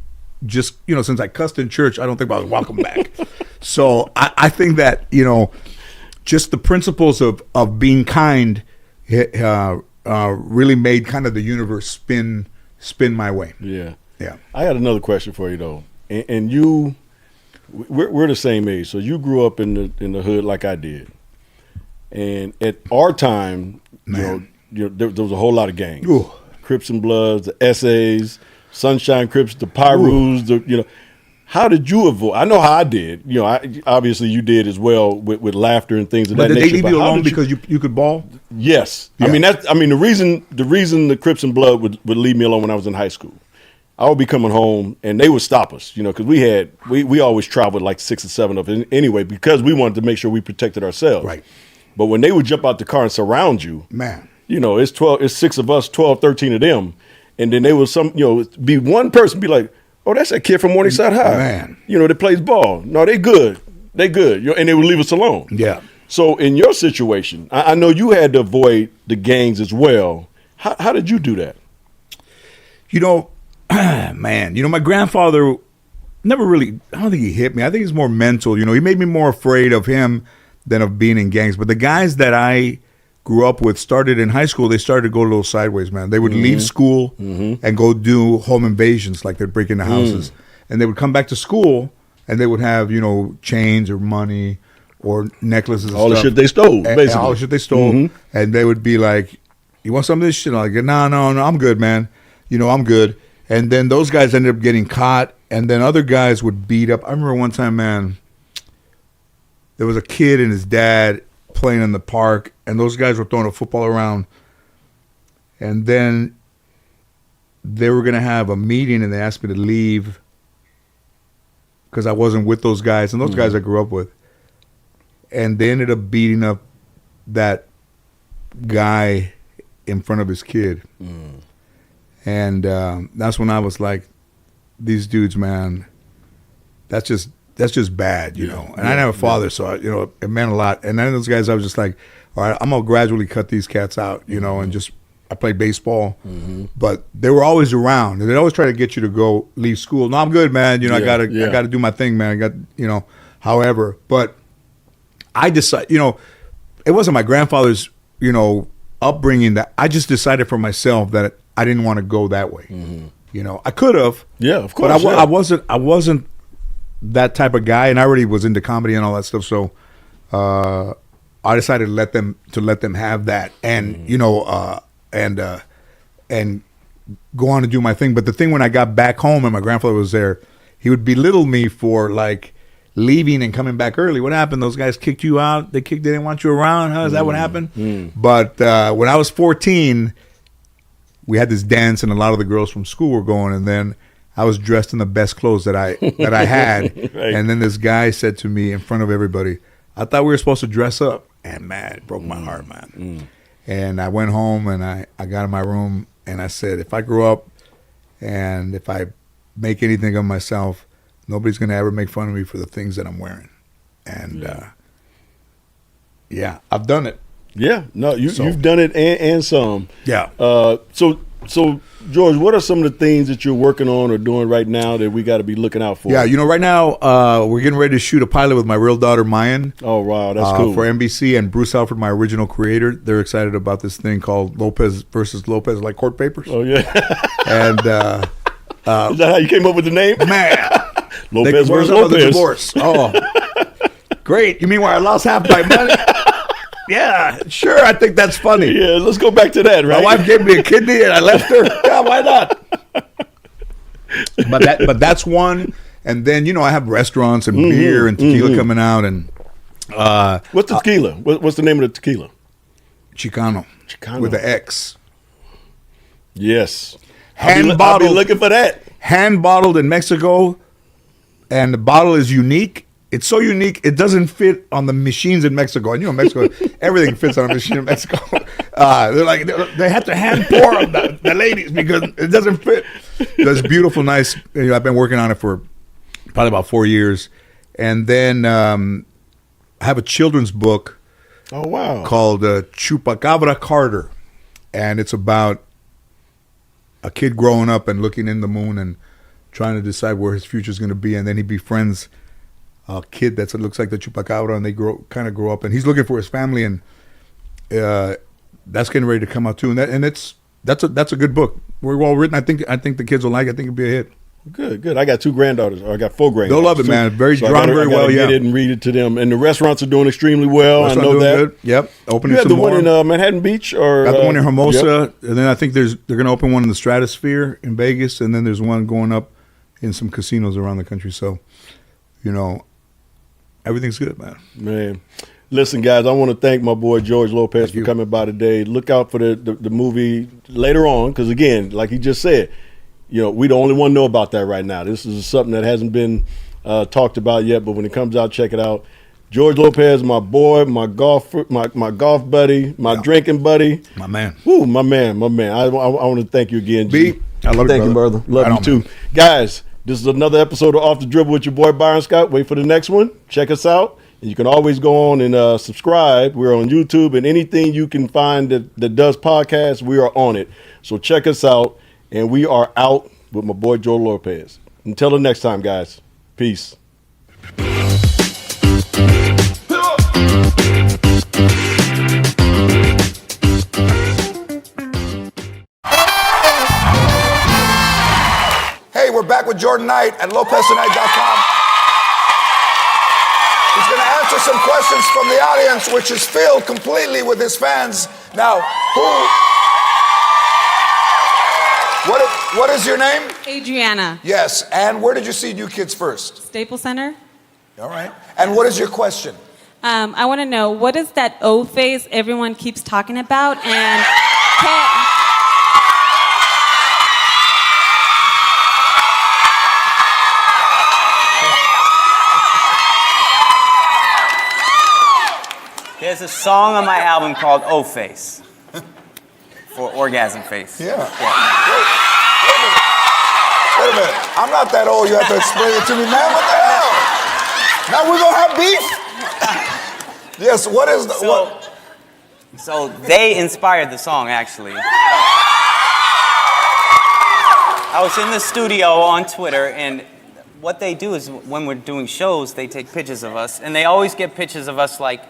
just, since I cussed in church, I don't think I was welcome back. So I think that, just the principles of being kind really made kind of the universe spin my way. Yeah. Yeah. I had another question for you, though. And we're the same age. So you grew up in the hood like I did. And at our time, there was a whole lot of gangs. Ooh. Crips and Bloods, the Essays, Sunshine Crips, the Pyrus, how did you avoid? I know how I did. Obviously you did as well with laughter and things of that nature. But did they leave you alone because you could ball? Yes. Yeah. The reason the Crips and Blood would leave me alone when I was in high school, I would be coming home and they would stop us, because we always traveled like 6 or 7 of them anyway, because we wanted to make sure we protected ourselves. Right. But when they would jump out the car and surround you, man, it's 6 of us, 12, 13 of them. And then they would be one person be like, oh, that's that kid from Morningside High. Man. That plays ball. No, they good. They good. And they would leave us alone. Yeah. So in your situation, I know you had to avoid the gangs as well. How did you do that? Man, my grandfather never really, I don't think he hit me. I think it's more mental. He made me more afraid of him than of being in gangs. But the guys that I grew up with started in high school. They started to go a little sideways, man. They would leave school and go do home invasions, like they'd break into houses. And they would come back to school and they would have, chains or money or necklaces and all stuff. The shit they stole, basically. All the shit they stole. And they would be like, you want some of this shit? I'm like, no, I'm good, man. I'm good. And then those guys ended up getting caught, and then other guys would beat up. I remember one time, man, there was a kid and his dad playing in the park, and those guys were throwing a football around. And then they were going to have a meeting, and they asked me to leave because I wasn't with those guys, and those guys I grew up with. And they ended up beating up that guy in front of his kid. And that's when I was like, these dudes, man, that's just bad, And I didn't have a father, so it meant a lot. And then those guys, I was just like, all right, I'm gonna gradually cut these cats out, and just I played baseball, but they were always around, and they'd always try to get you to go leave school. No, I'm good, man. I gotta do my thing, man. I got however, but I decided, it wasn't my grandfather's, upbringing that I just decided for myself that I didn't want to go that way. You know, I could have. Yeah, of course. But I wasn't that type of guy, and I already was into comedy and all that stuff. So I decided to let them have that, and you know, and go on and do my thing. But the thing, when I got back home and my grandfather was there, he would belittle me for like leaving and coming back early. What happened? Those guys kicked you out. They didn't want you around. Huh? Is that what happened? But when I was 14, we had this dance, and a lot of the girls from school were going, and then I was dressed in the best clothes that I had. Right. And then this guy said to me in front of everybody, "I thought we were supposed to dress up." And man, it broke my heart, man. And I went home and I got in my room and I said, if I grow up and if I make anything of myself, nobody's going to ever make fun of me for the things that I'm wearing. And yeah, I've done it. Yeah, no, you've done it and some. Yeah. So George, what are some of the things that you're working on or doing right now that we got to be looking out for? Yeah, you know, right now we're getting ready to shoot a pilot with my real daughter Mayan. Oh wow, that's cool. For NBC, and Bruce Alford, my original creator. They're excited about this thing called Lopez versus Lopez, like court papers. Oh yeah. And is that how you came up with the name? Man, Lopez versus Lopez. Divorce. Oh, great. You mean where I lost half my money? Yeah, sure. I think that's funny. Yeah, let's go back to that, right? My wife gave me a kidney and I left her. Yeah, why not? But that's one. And then, you know, I have restaurants and beer and tequila coming out. And what's the tequila? What's the name of the tequila? Chicano. With the X. Yes. Hand bottled. I'll be looking for that. Hand bottled in Mexico, and the bottle is unique. It's so unique, it doesn't fit on the machines in Mexico. And you know, Mexico, everything fits on a machine in Mexico. They're like, they have to hand pour on the ladies because it doesn't fit. That's beautiful, nice. You know, I've been working on it for probably about 4 years. And then I have a children's book. Oh, wow. Called Chupacabra Carter. And it's about a kid growing up and looking in the moon and trying to decide where his future is going to be. And then he befriends a kid that looks like the Chupacabra, and they grow up, and he's looking for his family, and that's getting ready to come out too. And that's a good book. We're well written. I think the kids will like it. I think it'll be a hit. Good. I got 2 granddaughters. Or I got 4 granddaughters. They'll love it, man. Very drawn very well. Yeah. Get it and read it to them. And the restaurants are doing extremely well. I know that. Good. Yep. Opening. You had the one in Manhattan Beach, or got the one in Hermosa, yep. And then I think they're going to open one in the Stratosphere in Vegas, and then there's one going up in some casinos around the country. So, you know, everything's good, man. Listen, guys, I want to thank my boy George Lopez for coming by today. Look out for the movie later on, because again, like he just said, you know, we the only one know about that right now. This is something that hasn't been talked about yet, but when it comes out, check it out. George Lopez, my boy, my golf buddy, my drinking buddy, my man. Woo, my man. I want to thank you again, G. I love you, brother. Love you too, guys. This is another episode of Off the Dribble with your boy Byron Scott. Wait for the next one. Check us out. And you can always go on and subscribe. We're on YouTube, and anything you can find that does podcasts, we are on it. So check us out. And we are out with my boy Joe Lopez. Until the next time, guys. Peace. Hey, we're back with Jordan Knight at LopezTonight.com. He's going to answer some questions from the audience, which is filled completely with his fans. Now, what is your name? Adriana. Yes, and where did you see New Kids first? Staples Center. All right. And what is your question? I want to know, what is that O face everyone keeps talking about? And There's a song on my album called O Face. For orgasm face. Yeah. Wait a minute. I'm not that old. You have to explain it to me, man. What the hell? Now we're gonna have beef? Yes. What is the So they inspired the song, actually. I was in the studio on Twitter, and what they do is when we're doing shows, they take pictures of us, and they always get pictures of us like.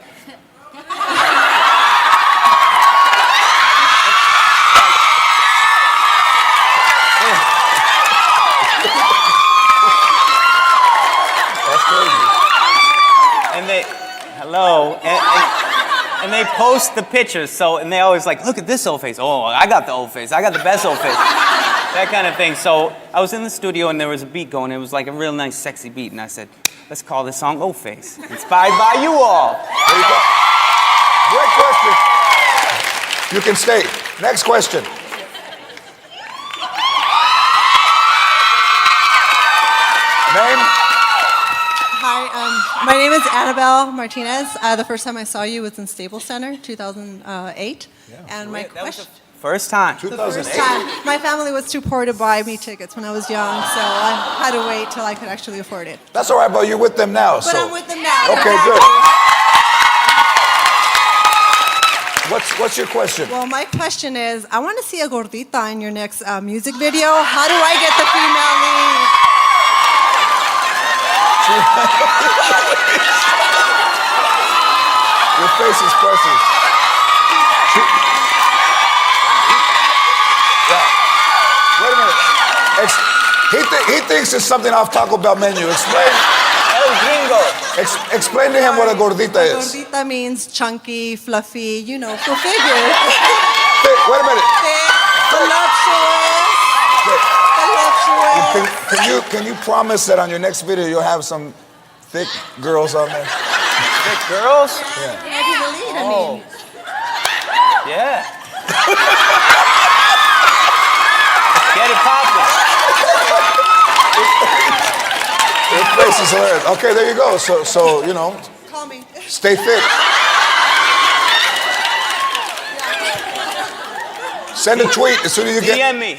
hello, and they post the pictures. So, and they always like, look at this old face. Oh, I got the old face. I got the best old face. That kind of thing. So I was in the studio and there was a beat going. It was like a real nice, sexy beat. And I said, let's call this song Old Face. Inspired by you all. There you go. Great question. You can stay. Next question. Name? Hi, my name is Annabelle Martinez. The first time I saw you was in Staples Center, 2008. And my question. First time. The first time. My family was too poor to buy me tickets when I was young, so I had to wait till I could actually afford it. That's all right, but you're with them now. But I'm with them now. Okay, good. What's your question? Well, my question is, I want to see a gordita in your next music video. How do I get the female lead? Your face is precious. Wait a minute. He thinks it's something off Taco Bell menu. Explain. El gringo. Explain to him what a gordita is. Gordita means chunky, fluffy, you know, full figure. Wait a minute. Voluptuous. Can you promise that on your next video you'll have some thick girls on there? Thick girls? Yeah. Can I be the lead? I mean. Yeah. Get it poppin'. Your face is hilarious. Okay, there you go. So you know, Call me. stay fit. Send a tweet as soon as you get. DM me.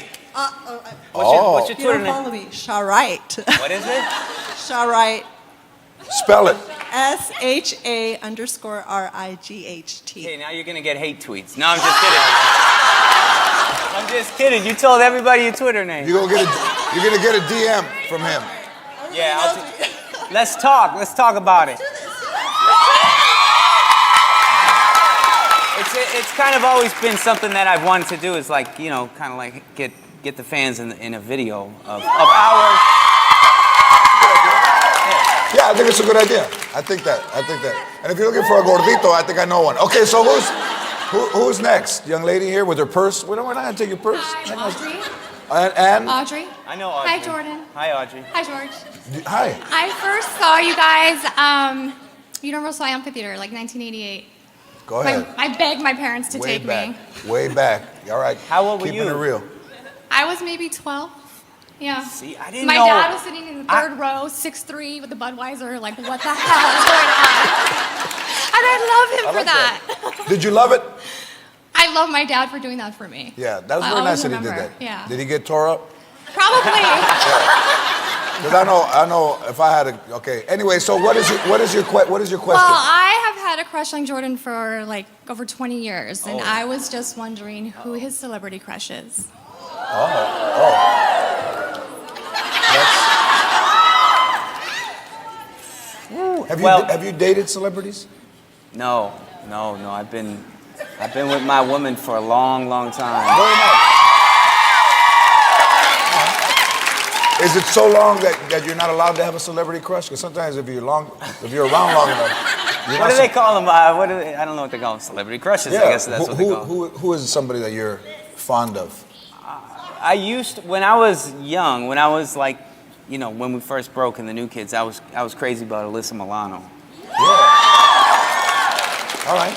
What's your You Twitter don't name? follow me. Sharite. What is it? Sharite. Spell it. SHA_RIGHT. Okay, now you're gonna get hate tweets. No, I'm just kidding. I'm just kidding. You told everybody your Twitter name. You're gonna get a DM from him. Yeah. Let's talk. Let's talk about it. It's kind of always been something that I've wanted to do. Is like, you know, kind of like get the fans in a video of ours. Yeah, I think it's a good idea. I think that. And if you're looking for a gordito, I think I know one. Okay, so who's next? Young lady here with her purse. We're not gonna take your purse. Audrey. And Audrey. I know Audrey. Hi, Jordan. Hi, Audrey. Hi, George. Hi. I first saw you guys Universal Amphitheater, like 1988. Go ahead. I begged my parents to take me. Way back. All right. How old were you? Keeping it real. I was maybe 12. Yeah. See, I didn't My know. dad was sitting in the third row, 6'3", with the Budweiser. Like, what the hell is going on? And I love him for that. Did you love it? I love my dad for doing that for me. Yeah, that was I very nice always that he did remember. that. Yeah. Did he get tore up? Probably. Because I know if I had a okay. Anyway, so what is your question? Well, I have had a crush on Jordan for like over 20 years, and Oh. I was just wondering who his celebrity crush is. Have you dated celebrities? No. I've been with my woman for a long, long time. Very nice. Is it so long that you're not allowed to have a celebrity crush? Because sometimes if you're around long enough, What do they call them? I don't know what they call them. Celebrity crushes. I guess that's what they call them. Who is somebody that you're fond of? When I was young, when I was like, you know, when we first broke in the New Kids, I was crazy about Alyssa Milano. All right.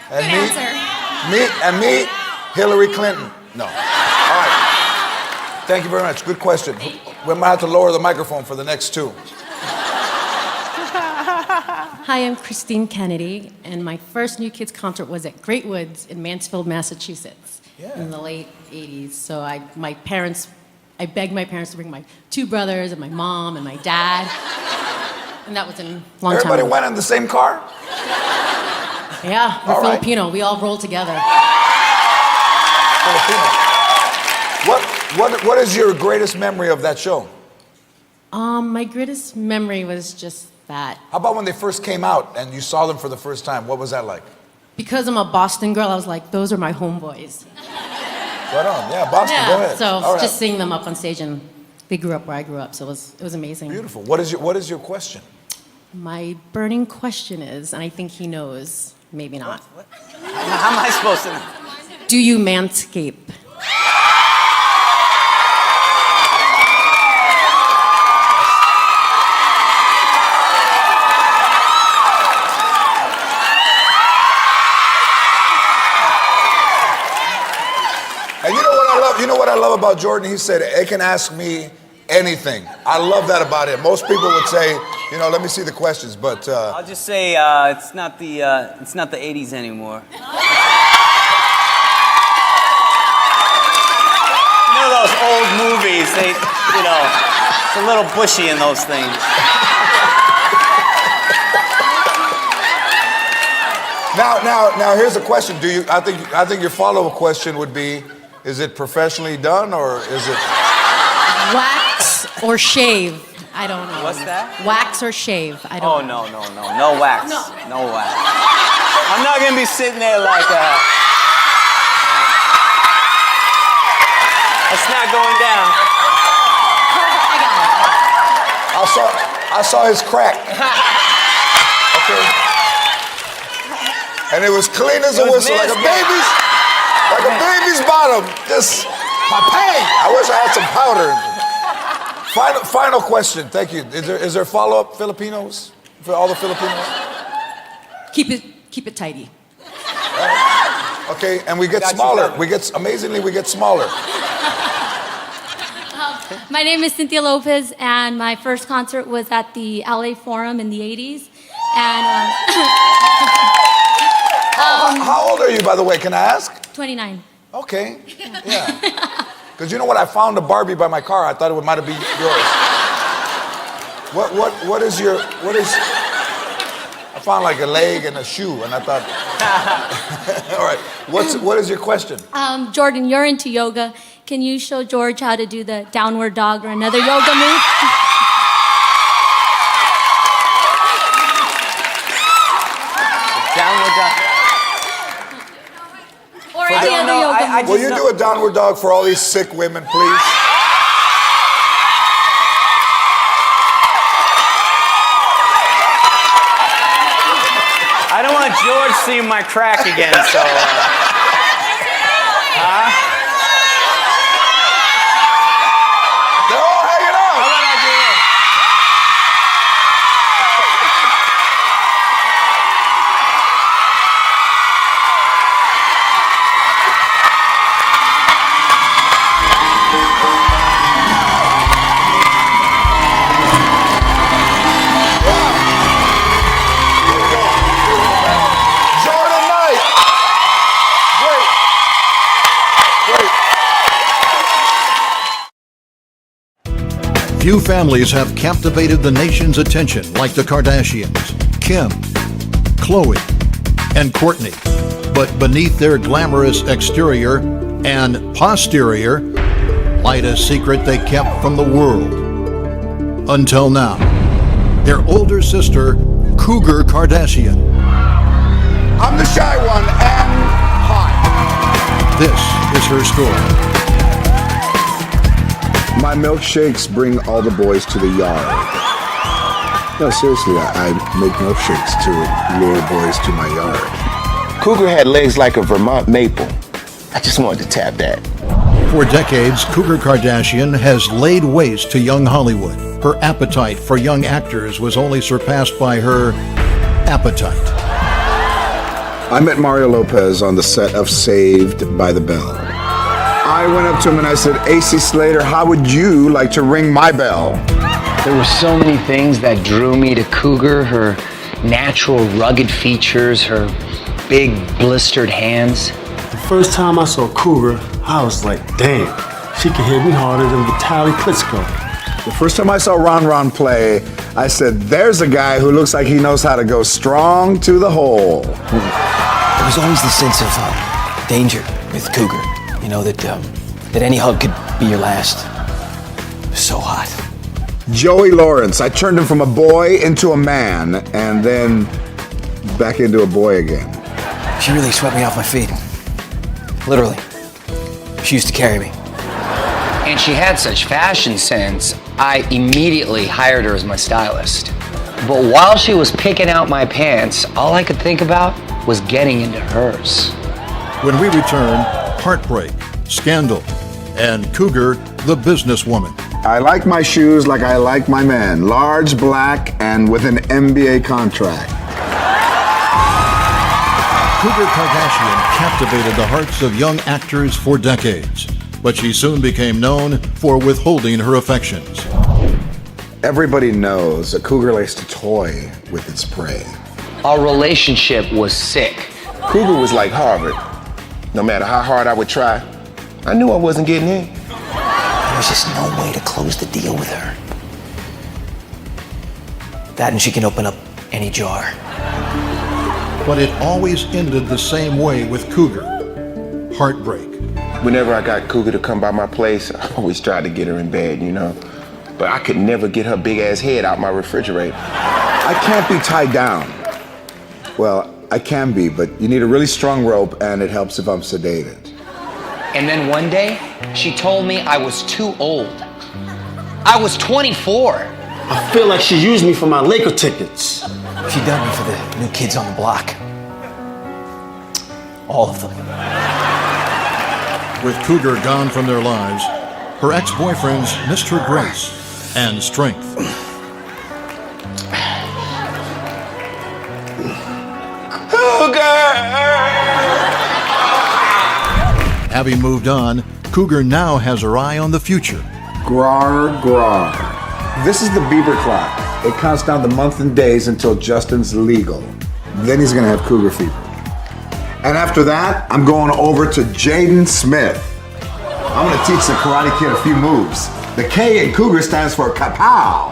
Good answer. Me, Hillary Clinton. No. All right. Thank you very much. Good question. We might have to lower the microphone for the next two. Hi, I'm Christine Kennedy, and my first New Kids concert was at Great Woods in Mansfield, Massachusetts, in the late 80s. So I begged my parents to bring my two brothers and my mom and my dad, and that was a long time Everybody ago. went in the same car? Yeah, we're All right. Filipino. We all roll together. Filipino. What is your greatest memory of that show? My greatest memory was just that. How about when they first came out and you saw them for the first time? What was that like? Because I'm a Boston girl, I was like, those are my homeboys. Right on. Yeah, Boston, Yeah, go ahead. so All right. just seeing them up on stage, and they grew up where I grew up, so it was amazing. Beautiful. What is your question? My burning question is, and I think he knows, maybe not. How am I supposed to know? Do you manscape? And you know what I love? You know what I love about Jordan? He said, "It can ask me anything." I love that about him. Most people would say, you know, let me see the questions, but I'll just say it's not the 80s anymore. You know those old movies? It's a little bushy in those things. Now, here's a question. I think your follow-up question would be, is it professionally done or is it Wax or shave? I don't know. What's that? Wax or shave? I don't know. No wax. No wax. I'm not gonna be sitting there like it's not going down. I saw his crack. Okay. And it was clean as a whistle, like a baby's bottom. Just pain. I wish I had some powder. Final question. Thank you. Is there follow-up, Filipinos? For all the Filipinos? Keep it tidy. Okay, and we get smaller. We get smaller. My name is Cynthia Lopez, and my first concert was at the LA Forum in the 80s. And how old are you, by the way? Can I ask? 29. Okay. Yeah. Because you know what? I found a Barbie by my car. I thought it might have been yours. What is? I found like a leg and a shoe, and I thought. All right. What is your question? Jordan, you're into yoga. Can you show George how to do the downward dog or another yoga move? Downward dog. Or any other yoga move. Will you do a downward dog for all these sick women, please? I don't want George seeing my crack again, so. They're all hanging out. How about I do this? Jordan Knight. Great. Few families have captivated the nation's attention like the Kardashians, Kim, Khloe, and Kourtney. But beneath their glamorous exterior and posterior lied a secret they kept from the world. Until now, their older sister, Cougar Kardashian. I'm the shy one and hot. This is her story. My milkshakes bring all the boys to the yard. No, seriously, I make milkshakes to lure boys to my yard. Cougar had legs like a Vermont maple. I just wanted to tap that. For decades, Cougar Kardashian has laid waste to young Hollywood. Her appetite for young actors was only surpassed by her appetite. I met Mario Lopez on the set of Saved by the Bell. I went up to him and I said, AC Slater, how would you like to ring my bell? There were so many things that drew me to Cougar. Her natural rugged features, her big blistered hands. The first time I saw Cougar, I was like, damn, she can hit me harder than Vitaly Klitschko. The first time I saw Ron play, I said, there's a guy who looks like he knows how to go strong to the hole. There was always the sense of danger with Cougar. You know, that any hug could be your last. It was so hot. Joey Lawrence. I turned him from a boy into a man and then back into a boy again. She really swept me off my feet. Literally. She used to carry me. And she had such fashion sense, I immediately hired her as my stylist. But while she was picking out my pants, all I could think about was getting into hers. When we return, heartbreak, scandal, and Cougar, the businesswoman. I like my shoes like I like my man. Large, black, and with an NBA contract. Cougar Kardashian captivated the hearts of young actors for decades, but she soon became known for withholding her affections. Everybody knows a cougar likes to toy with its prey. Our relationship was sick. Cougar was like Harvard. No matter how hard I would try, I knew I wasn't getting in. There was just no way to close the deal with her. That and she can open up any jar. But it always ended the same way with Cougar. Heartbreak. Whenever I got Cougar to come by my place, I always tried to get her in bed, you know. But I could never get her big ass head out my refrigerator. I can't be tied down. Well, I can be, but you need a really strong rope, and it helps if I'm sedated. And then one day, she told me I was too old. I was 24. I feel like she used me for my Laker tickets. She done me for the new kids on the block. All of them. With Cougar gone from their lives, her ex-boyfriends missed her grace and strength. Having moved on, Cougar now has her eye on the future. Grar, grar. This is the Bieber clock. It counts down the months and days until Justin's legal. Then he's gonna have cougar fever. And after that, I'm going over to Jaden Smith. I'm gonna teach the Karate Kid a few moves. The K in cougar stands for kapow.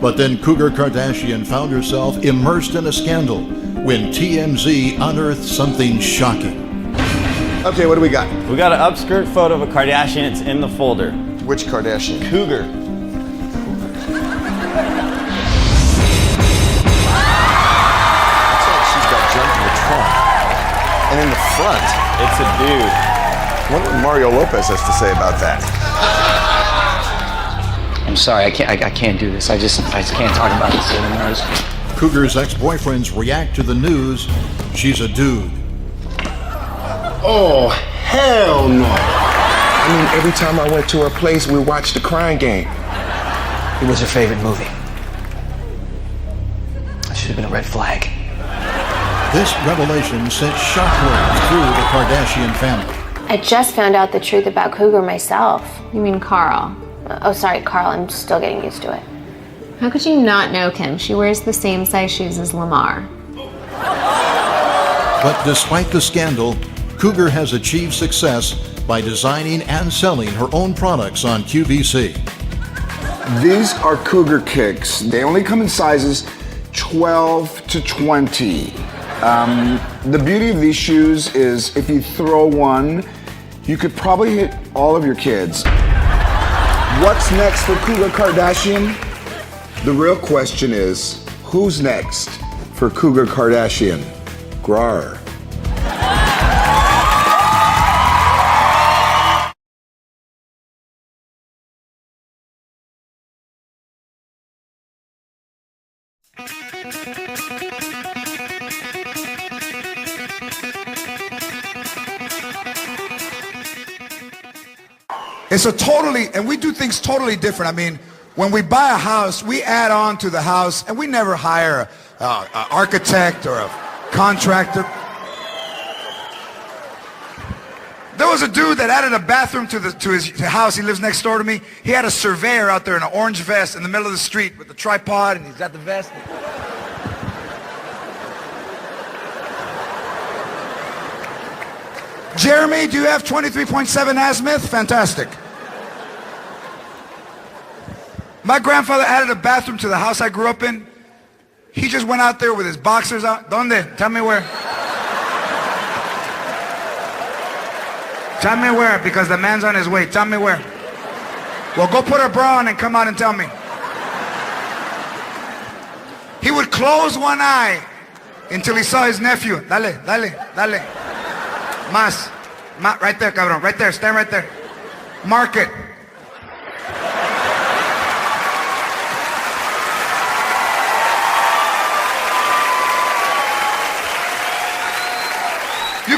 But then Cougar Kardashian found herself immersed in a scandal when TMZ unearthed something shocking. Okay, what do we got? We got an upskirt photo of a Kardashian. It's in the folder. Which Kardashian? Cougar. Looks like she's got junk in the trunk. And in the front. It's a dude. I wonder what Mario Lopez has to say about that. I'm sorry, I can't do this. I just can't talk about this anymore. Cougar's ex-boyfriends react to the news. She's a dude. Oh, hell no. I mean, every time I went to her place, we watched the Crying Game. It was her favorite movie. That should have been a red flag. This revelation sent shockwaves through the Kardashian family. I just found out the truth about Cougar myself. You mean Carl? Oh, sorry, Carl. I'm still getting used to it. How could you not know Kim? She wears the same size shoes as Lamar. But despite the scandal, Cougar has achieved success by designing and selling her own products on QVC. These are cougar kicks. They only come in sizes 12 to 20. The beauty of these shoes is if you throw one, you could probably hit all of your kids. What's next for Cougar Kardashian? The real question is, who's next for Cougar Kardashian? Grar. It's a totally, and we do things totally different. I mean, when we buy a house, we add on to the house, and we never hire an architect or a contractor. There was a dude that added a bathroom to his house. He lives next door to me. He had a surveyor out there in an orange vest in the middle of the street with the tripod, and he's got the vest. Jeremy, do you have 23.7 azimuth? Fantastic. My grandfather added a bathroom to the house I grew up in. He just went out there with his boxers out. ¿Dónde? Tell me where. Tell me where, because the man's on his way. Tell me where. Well, go put a bra on and come out and tell me. He would close one eye until he saw his nephew. Dale, dale, dale. Más. Right there, cabrón. Right there. Stand right there. Mark it.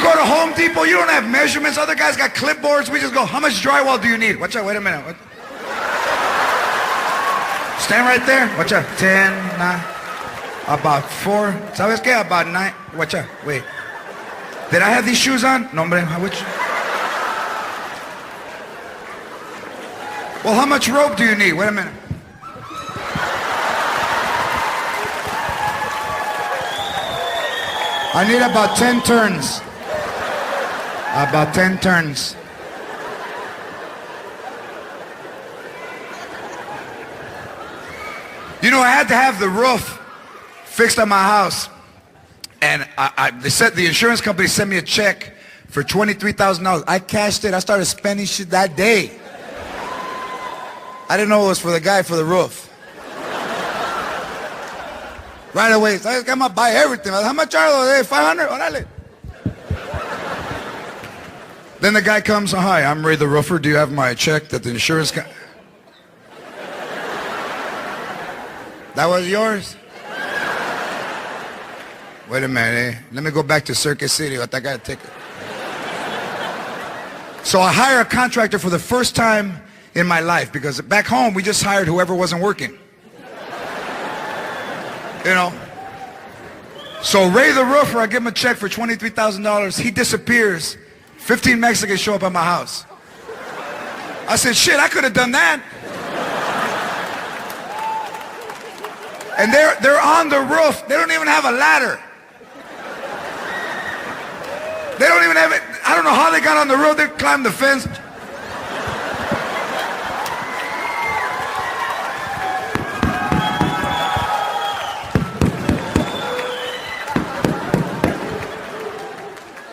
go to Home Depot, you don't have measurements. Other guys got clipboards. We just go, how much drywall do you need? Watch out, wait a minute. What? Stand right there. Watch out. 10, 9, about 4. ¿Sabes qué? About 9. Watch out. Wait. Did I have these shoes on? No, hombre. Which? Well, how much rope do you need? Wait a minute. I need about 10 turns. About 10 turns. You know, I had to have the roof fixed on my house. And the insurance company sent me a check for $23,000. I cashed it. I started spending shit that day. I didn't know it was for the guy for the roof. Right away, so I got to buy everything. How much are those? 500? Orale. Then the guy comes, hi, I'm Ray the roofer. Do you have my check that the insurance company... That was yours? Wait a minute, eh? Let me go back to Circuit City. I got a ticket. So I hire a contractor for the first time in my life, because back home we just hired whoever wasn't working. You know. So Ray the roofer, I give him a check for $23,000. He disappears. 15 Mexicans show up at my house. I said, shit, I could have done that. And they're on the roof. They don't even have a ladder. They don't even have it. I don't know how they got on the roof. They climbed the fence.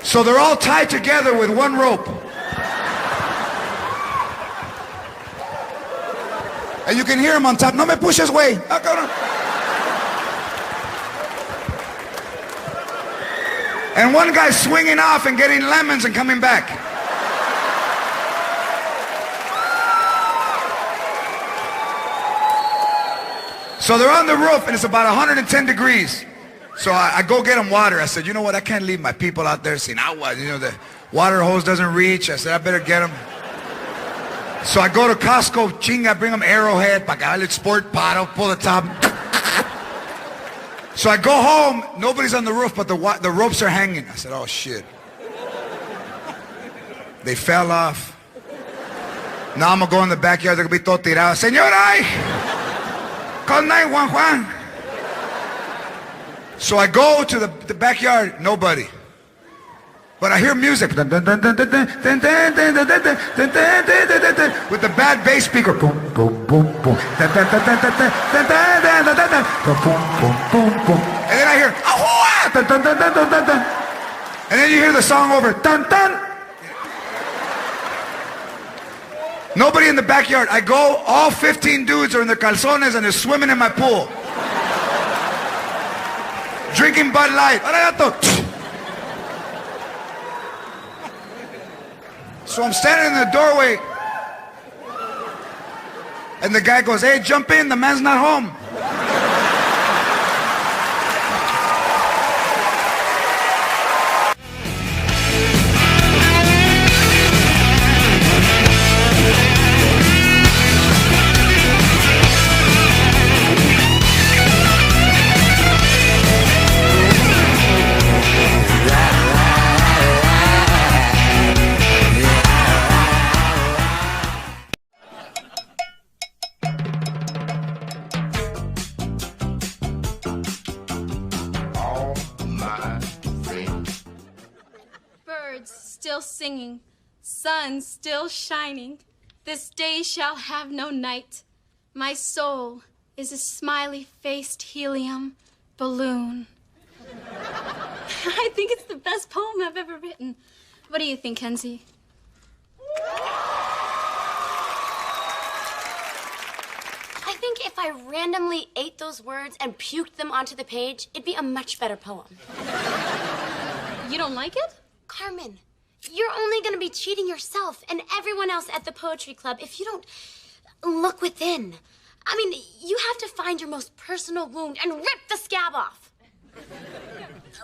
So they're all tied together with one rope. And you can hear them on top. No me pushes, way. And one guy's swinging off and getting lemons and coming back. So they're on the roof and it's about 110 degrees. So I go get them water. I said, you know what? I can't leave my people out there saying, you know, the water hose doesn't reach. I said, I better get them. So I go to Costco, chinga, bring them Arrowhead, Pacale Sport Paddle, pull the top. So I go home, nobody's on the roof, but the ropes are hanging. I said, oh shit. They fell off. Now I'm gonna go in the backyard, they're gonna be todo tirado. Señora, call 911. So I go to the backyard, nobody. But I hear music. With the bad bass speaker. Boom, boom, boom, boom. And then I hear, and then you hear the song over. Nobody in the backyard. I go, all 15 dudes are in their calzones and they're swimming in my pool. Drinking Bud Light. So I'm standing in the doorway, and the guy goes, hey, jump in, the man's not home. Still singing, sun still shining. This day shall have no night. My soul is a smiley-faced helium balloon. I think it's the best poem I've ever written. What do you think, Kenzie? I think if I randomly ate those words and puked them onto the page, it'd be a much better poem. You don't like it? Carmen, you're only going to be cheating yourself and everyone else at the poetry club if you don't look within. I mean, you have to find your most personal wound and rip the scab off.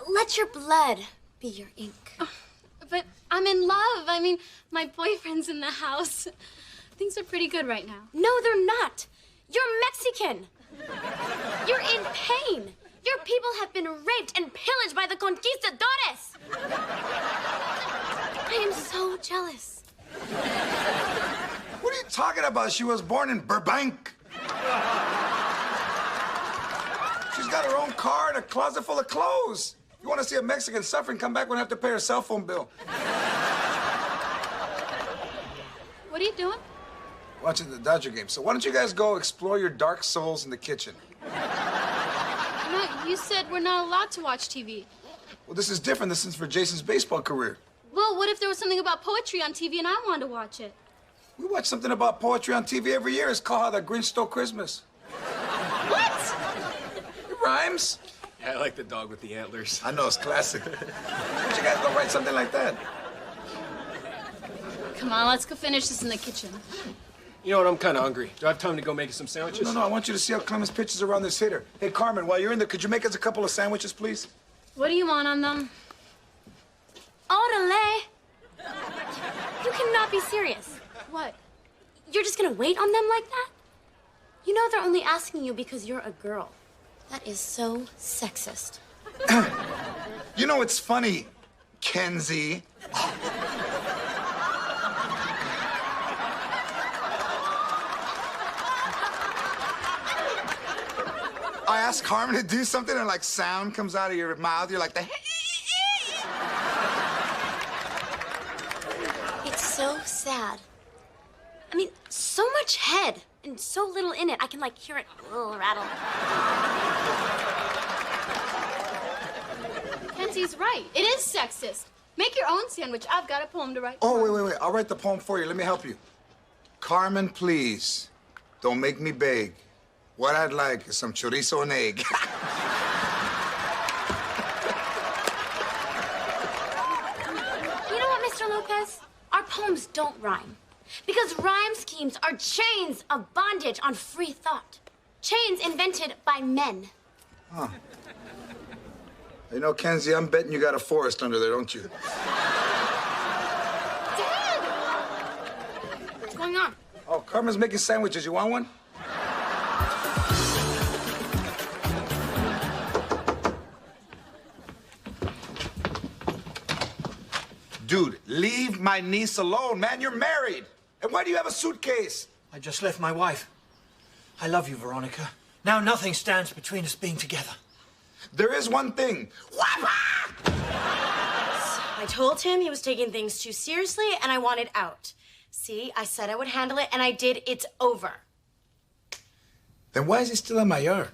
Let your blood be your ink. I'm in love. I mean, my boyfriend's in the house. Things are pretty good right now. No, they're not. You're Mexican. You're in pain. Your people have been raped and pillaged by the conquistadores. I am so jealous. What are you talking about? She was born in Burbank. She's got her own car and a closet full of clothes. You want to see a Mexican suffering, come back when I have to pay her cell phone bill. What are you doing? Watching the Dodger game. So why don't you guys go explore your dark souls in the kitchen? No, you said we're not allowed to watch TV. Well, this is different. This is for Jason's baseball career. Well, what if there was something about poetry on TV and I wanted to watch it? We watch something about poetry on TV every year. It's called How the Grinch Stole Christmas. What? It rhymes. Yeah, I like the dog with the antlers. I know, it's classic. Why don't you guys go write something like that? Come on, let's go finish this in the kitchen. You know what? I'm kind of hungry. Do I have time to go make us some sandwiches? No, I want you to see how Clemens pitches around this hitter. Hey, Carmen, while you're in there, could you make us a couple of sandwiches, please? What do you want on them? Orale. You cannot be serious. What? You're just gonna wait on them like that? You know they're only asking you because you're a girl. That is so sexist. You know, it's funny, Kenzie. I asked Carmen to do something and like sound comes out of your mouth. You're like the. It's so sad. I mean, so much head and so little in it. I can like hear it rattle. Kenzie's right. It is sexist. Make your own sandwich. I've got a poem to write. Oh, wait. I'll write the poem for you. Let me help you. Carmen, please, don't make me beg. What I'd like is some chorizo and egg. You know what, Mr. Lopez? Our poems don't rhyme. Because rhyme schemes are chains of bondage on free thought. Chains invented by men. Huh. You know, Kenzie, I'm betting you got a forest under there, don't you? Dad! What's going on? Oh, Carmen's making sandwiches. You want one? Dude, leave my niece alone, man. You're married. And why do you have a suitcase? I just left my wife. I love you, Veronica. Now nothing stands between us being together. There is one thing. I told him he was taking things too seriously and I wanted out. See, I said I would handle it and I did. It's over. Then why is he still in my yard?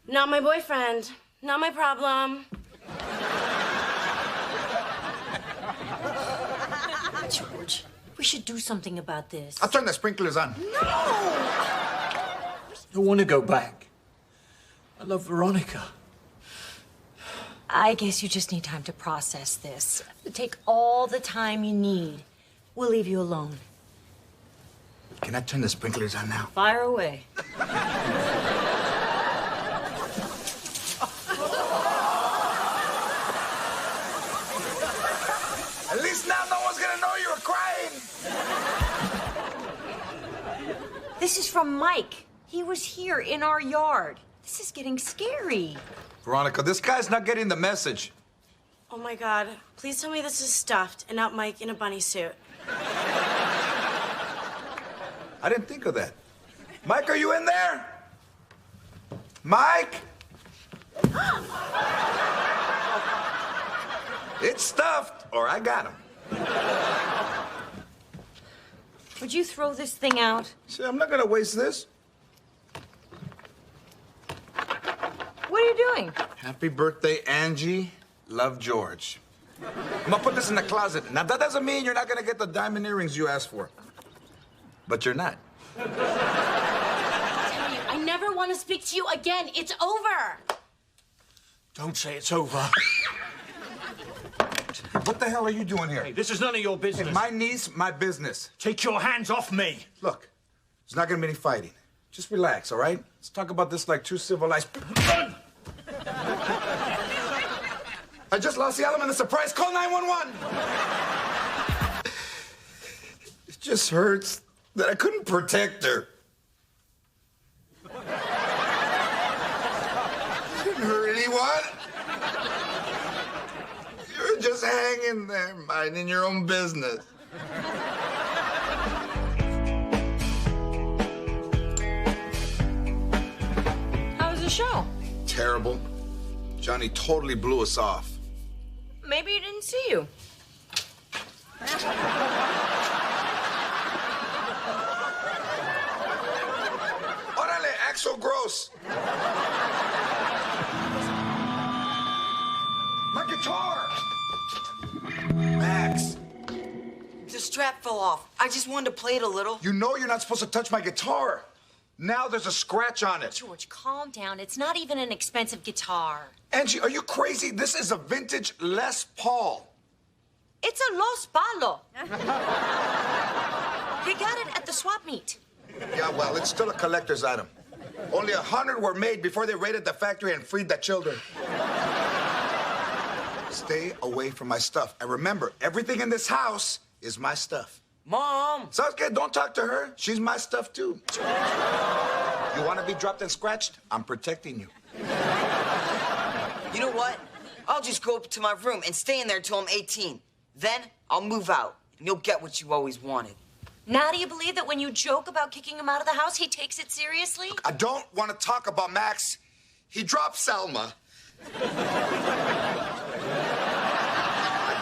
Not my boyfriend. Not my problem. George, we should do something about this. I'll turn the sprinklers on. I want to go back. I love Veronica. I guess you just need time to process this. Take all the time you need. We'll leave you alone. Can I turn the sprinklers on now? Fire away. At least now no one's gonna know you were crying. This is from Mike. He was here in our yard. This is getting scary. Veronica, this guy's not getting the message. Oh my God. Please tell me this is stuffed and not Mike in a bunny suit. I didn't think of that. Mike, are you in there? Mike? It's stuffed, or I got him. Would you throw this thing out? See, I'm not gonna waste this. What are you doing? Happy birthday, Angie. Love, George. I'm gonna put this in the closet. Now, that doesn't mean you're not gonna get the diamond earrings you asked for. But you're not. I tell you, I never want to speak to you again. It's over. Don't say it's over. What the hell are you doing here? Hey, this is none of your business. Hey, my niece, my business. Take your hands off me. Look, there's not gonna be any fighting. Just relax, all right? Let's talk about this like two civilized... I just lost the element of surprise. Call 911. It just hurts that I couldn't protect her. Didn't hurt anyone. You're just hanging there, minding your own business. How was the show? Terrible. Johnny totally blew us off. Maybe he didn't see you. Orale, act so gross. My guitar! Max! The strap fell off. I just wanted to play it a little. You know you're not supposed to touch my guitar. Now there's a scratch on it. George, calm down. It's not even an expensive guitar. Angie, are you crazy? This is a vintage Les Paul. It's a Los Palo. You got it at the swap meet. Yeah, well, it's still a collector's item. Only 100 were made before they raided the factory and freed the children. Stay away from my stuff. And remember, everything in this house is my stuff. Mom! Sasuke, don't talk to her. She's my stuff, too. You want to be dropped and scratched? I'm protecting you. You know what? I'll just go up to my room and stay in there till I'm 18. Then I'll move out, and you'll get what you always wanted. Now do you believe that when you joke about kicking him out of the house, he takes it seriously? I don't want to talk about Max. He dropped Selma. I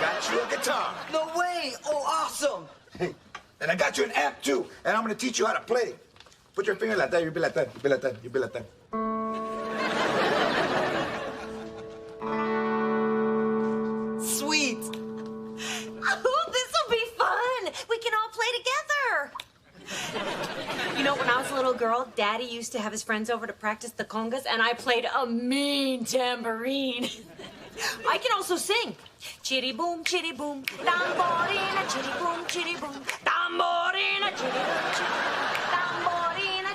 got you a guitar. No way! Oh, awesome! Hey, and I got you an amp, too. And I'm going to teach you how to play. Put your finger like that. You be like that. You be like that. You be like that. Sweet! Oh, this'll be fun! We can all play together! You know, when I was a little girl, Daddy used to have his friends over to practice the congas, and I played a mean tambourine. I can also sing. Chitty boom, tamborina, chitty boom, tamborina, chitty boom, tamborina,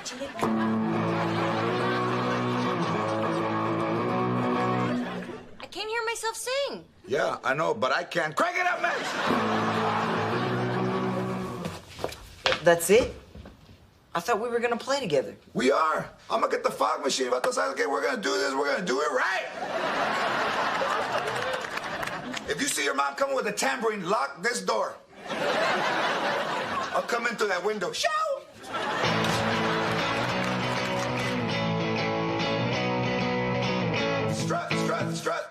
chitty boom. I can't hear myself sing. Yeah, I know, but I can. Crank it up, Max! That's it? I thought we were gonna play together. We are. I'm going to get the fog machine. If I decide, okay, we're going to do this, we're going to do it right. If you see your mom coming with a tambourine, lock this door. I'll come in through that window. Show! Strut, strut, strut.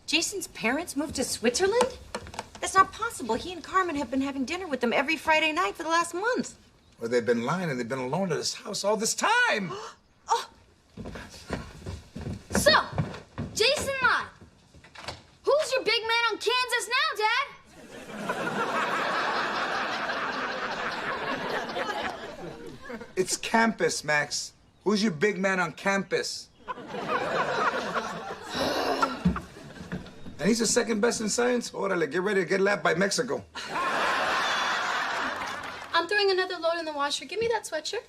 Jason's parents moved to Switzerland? That's not possible. He and Carmen have been having dinner with them every Friday night for the last month. Well, they've been lying and they've been alone at his house all this time. Oh. So, Jason lied. Who's your big man on Kansas now, Dad? It's campus, Max. Who's your big man on campus? And he's the second best in science? Orale, get ready to get lapped by Mexico. I'm throwing another load in the washer. Give me that sweatshirt.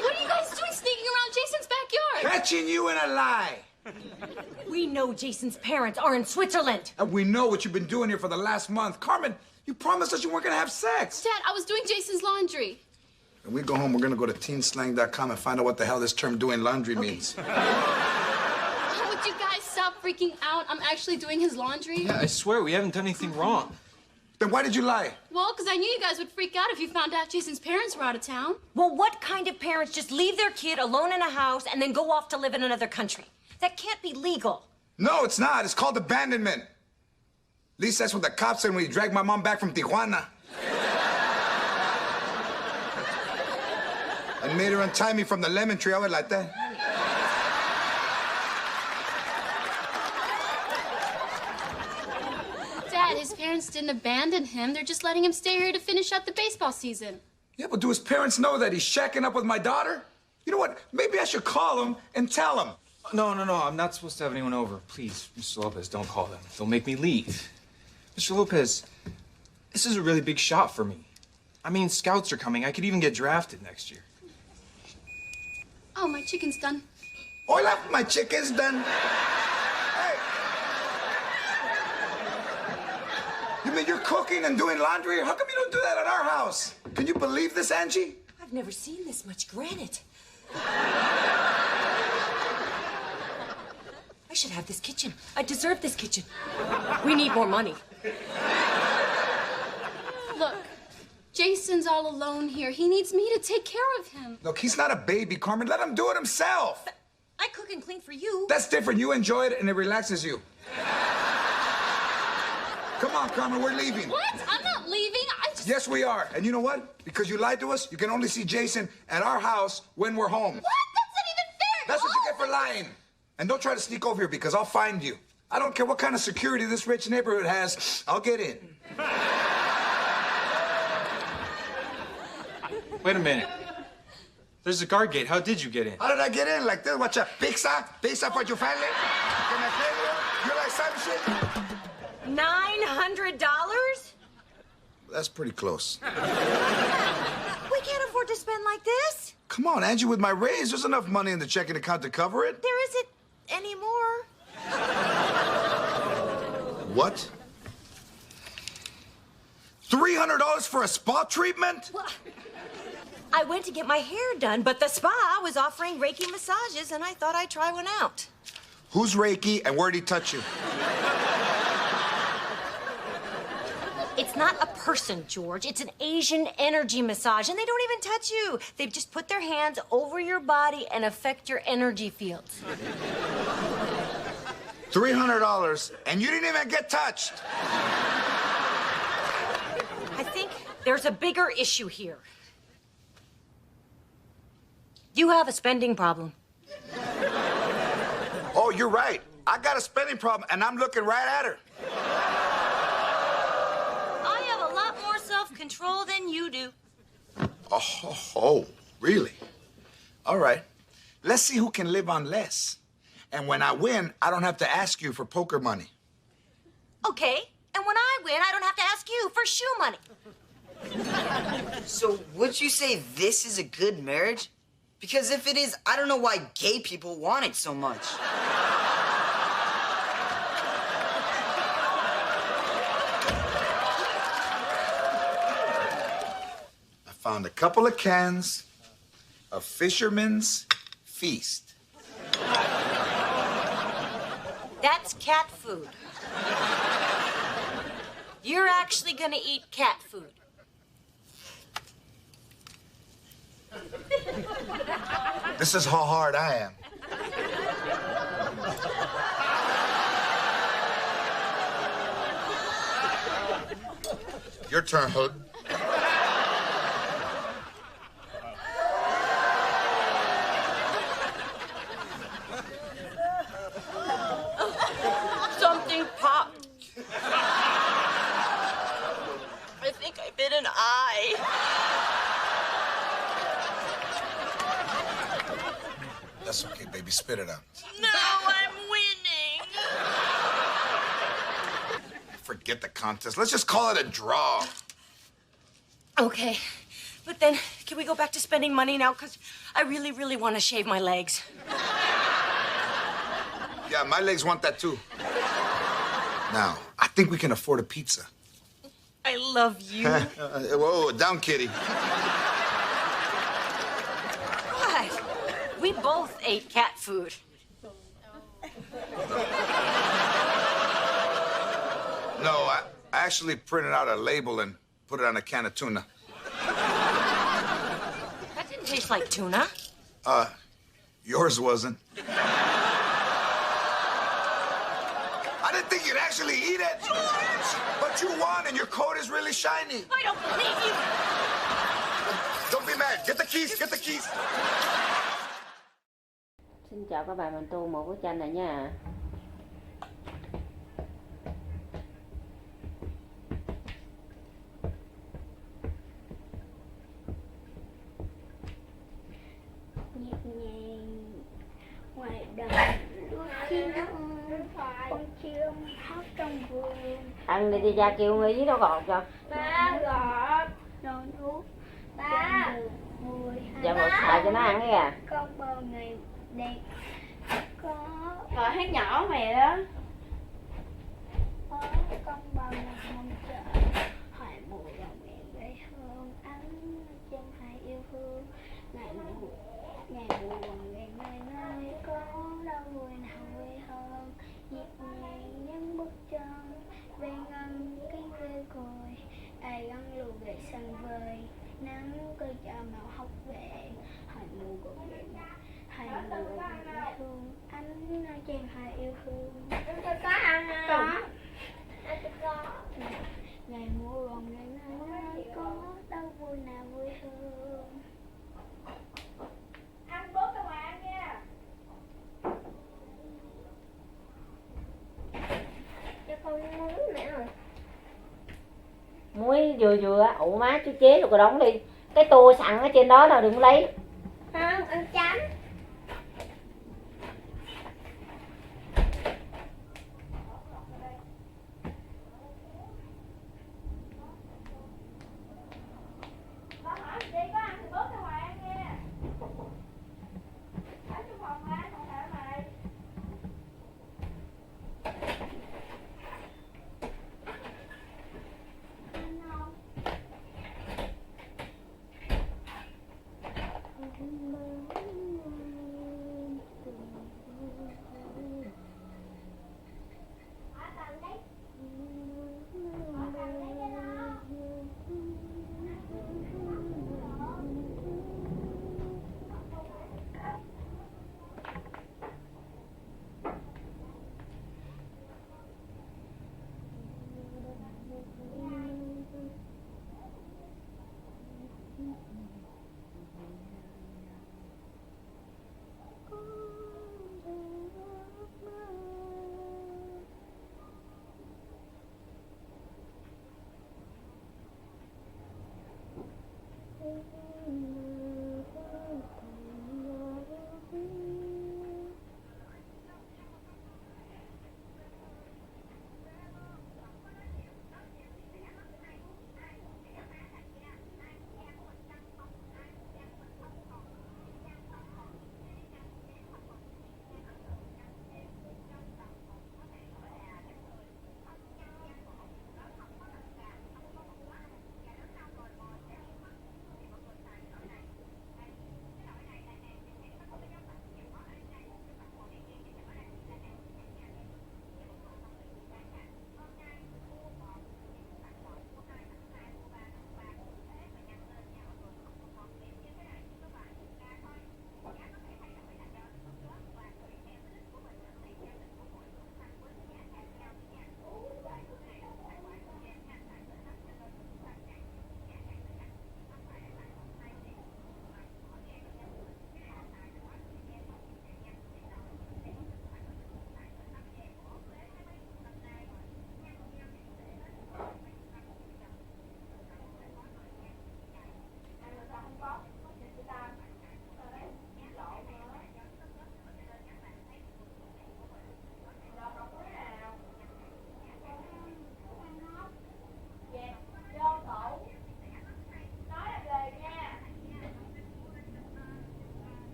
What are you guys doing sneaking around Jason's backyard? Catching you in a lie. We know Jason's parents are in Switzerland. And we know what you've been doing here for the last month. Carmen, you promised us you weren't going to have sex. Dad, I was doing Jason's laundry. When we go home, we're going to go to teenslang.com and find out what the hell this term doing laundry means. Would you guys stop freaking out? I'm actually doing his laundry. Yeah, I swear we haven't done anything wrong. Then why did you lie? Well, because I knew you guys would freak out if you found out Jason's parents were out of town. Well, what kind of parents just leave their kid alone in a house and then go off to live in another country? That can't be legal. No, it's not. It's called abandonment. At least that's what the cops said when he dragged my mom back from Tijuana. and made her untie me from the lemon tree, I would like that. Dad, his parents didn't abandon him. They're just letting him stay here to finish out the baseball season. Yeah, but do his parents know that he's shacking up with my daughter? You know what? Maybe I should call him and tell him. No, I'm not supposed to have anyone over. Please, Mr. Lopez, don't call them. They'll make me leave. Mr. Lopez, this is a really big shot for me. I mean, scouts are coming. I could even get drafted next year. Oh, my chicken's done. Hola, my chicken's done. Hey. You mean you're cooking and doing laundry? How come you don't do that at our house? Can you believe this, Angie? I've never seen this much granite. I should have this kitchen. I deserve this kitchen. We need more money. Look, Jason's all alone here. He needs me to take care of him. Look, he's not a baby, Carmen. Let him do it himself. I cook and clean for you. That's different. You enjoy it and it relaxes you. Come on, Carmen, we're leaving. What? I'm not leaving. Yes, we are. And you know what? Because you lied to us, you can only see Jason at our house when we're home. What? That's not even fair. That's what you get for lying. And don't try to sneak over here because I'll find you. I don't care what kind of security this rich neighborhood has, I'll get in. Wait a minute. There's a guard gate. How did you get in? How did I get in? Like this? What's up? Pizza? Pizza for your family? Can I tell you? You like some shit? $900? That's pretty close. We can't afford to spend like this. Come on, Angie, with my raise, there's enough money in the checking account to cover it. There isn't any more. What? $300 for a spa treatment? Well, I went to get my hair done, but the spa was offering Reiki massages, and I thought I'd try one out. Who's Reiki, and where'd he touch you? It's not a person, George. It's an Asian energy massage, and they don't even touch you. They just put their hands over your body and affect your energy fields. $300, and you didn't even get touched. I think there's a bigger issue here. You have a spending problem. Oh, you're right. I got a spending problem, and I'm looking right at her. I have a lot more self-control than you do. Oh, really? All right. Let's see who can live on less. And when I win, I don't have to ask you for poker money. Okay, and when I win, I don't have to ask you for shoe money. So would you say this is a good marriage? Because if it is, I don't know why gay people want it so much. I found a couple of cans of Fisherman's Feast. That's cat food. You're actually gonna eat cat food. This is how hard I am. Your turn, Hood. Something popped. I think I bit an eye. That's okay, baby. Spit it out. No, I'm winning. Forget the contest. Let's just call it a draw. Okay, but then can we go back to spending money now? Because I really, really want to shave my legs. Yeah, my legs want that too. Now, I think we can afford a pizza. I love you. Whoa, down, kitty. What? We both ate cat food. No, I actually printed out a label and put it on a can of tuna. That didn't taste like tuna. Yours wasn't. I didn't think you'd actually eat it. George! But you won, and your coat is really shiny. I don't believe you. Don't be mad. Get the keys. Get the keys. Xin chào các bạn, mình tô một bức tranh này nha. Nhẹ nhàng ngoài đồng đôi khi con chim hót trong vườn. Ăn đi ra kêu người với nó gọt cho. Ba gọt rồi nuốt. Ba Dạ một xài cho nó ăn ấy à. con bầu ngày đẹp có Rồi hát nhỏ mày đó. có con bầu ngày mong chờ hỏi mùa lòng em gây hương ánh trên hai yêu thương ngày mùa ngày nơi nơi có đâu vui nào vui hơn nhịp nhàng những bước chân về ngân cánh quê cồi ai gắn lùi về sân vơi nắng cười cho màu hốc về hỏi mùa gột về hai mùa ngày thương ánh nơi trên hai yêu thương có ăn không? Có. Ngày mùa gòn ngày nơi có đâu vui nào vui hơn. Ăn bớt cho mà ăn nha. Cho con muối mẹ rồi. Muối vừa ủ má chú chế rồi đóng đi. Cái tô sẵn ở trên đó nào đừng lấy. Không, ăn chấm.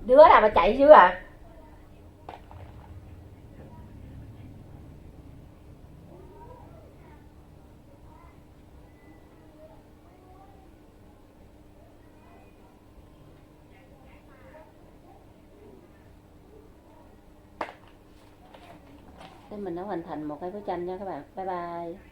Đứa nào mà chạy dữ à? Thế mình đã hoàn thành một cái bức tranh nha các bạn. Bye bye.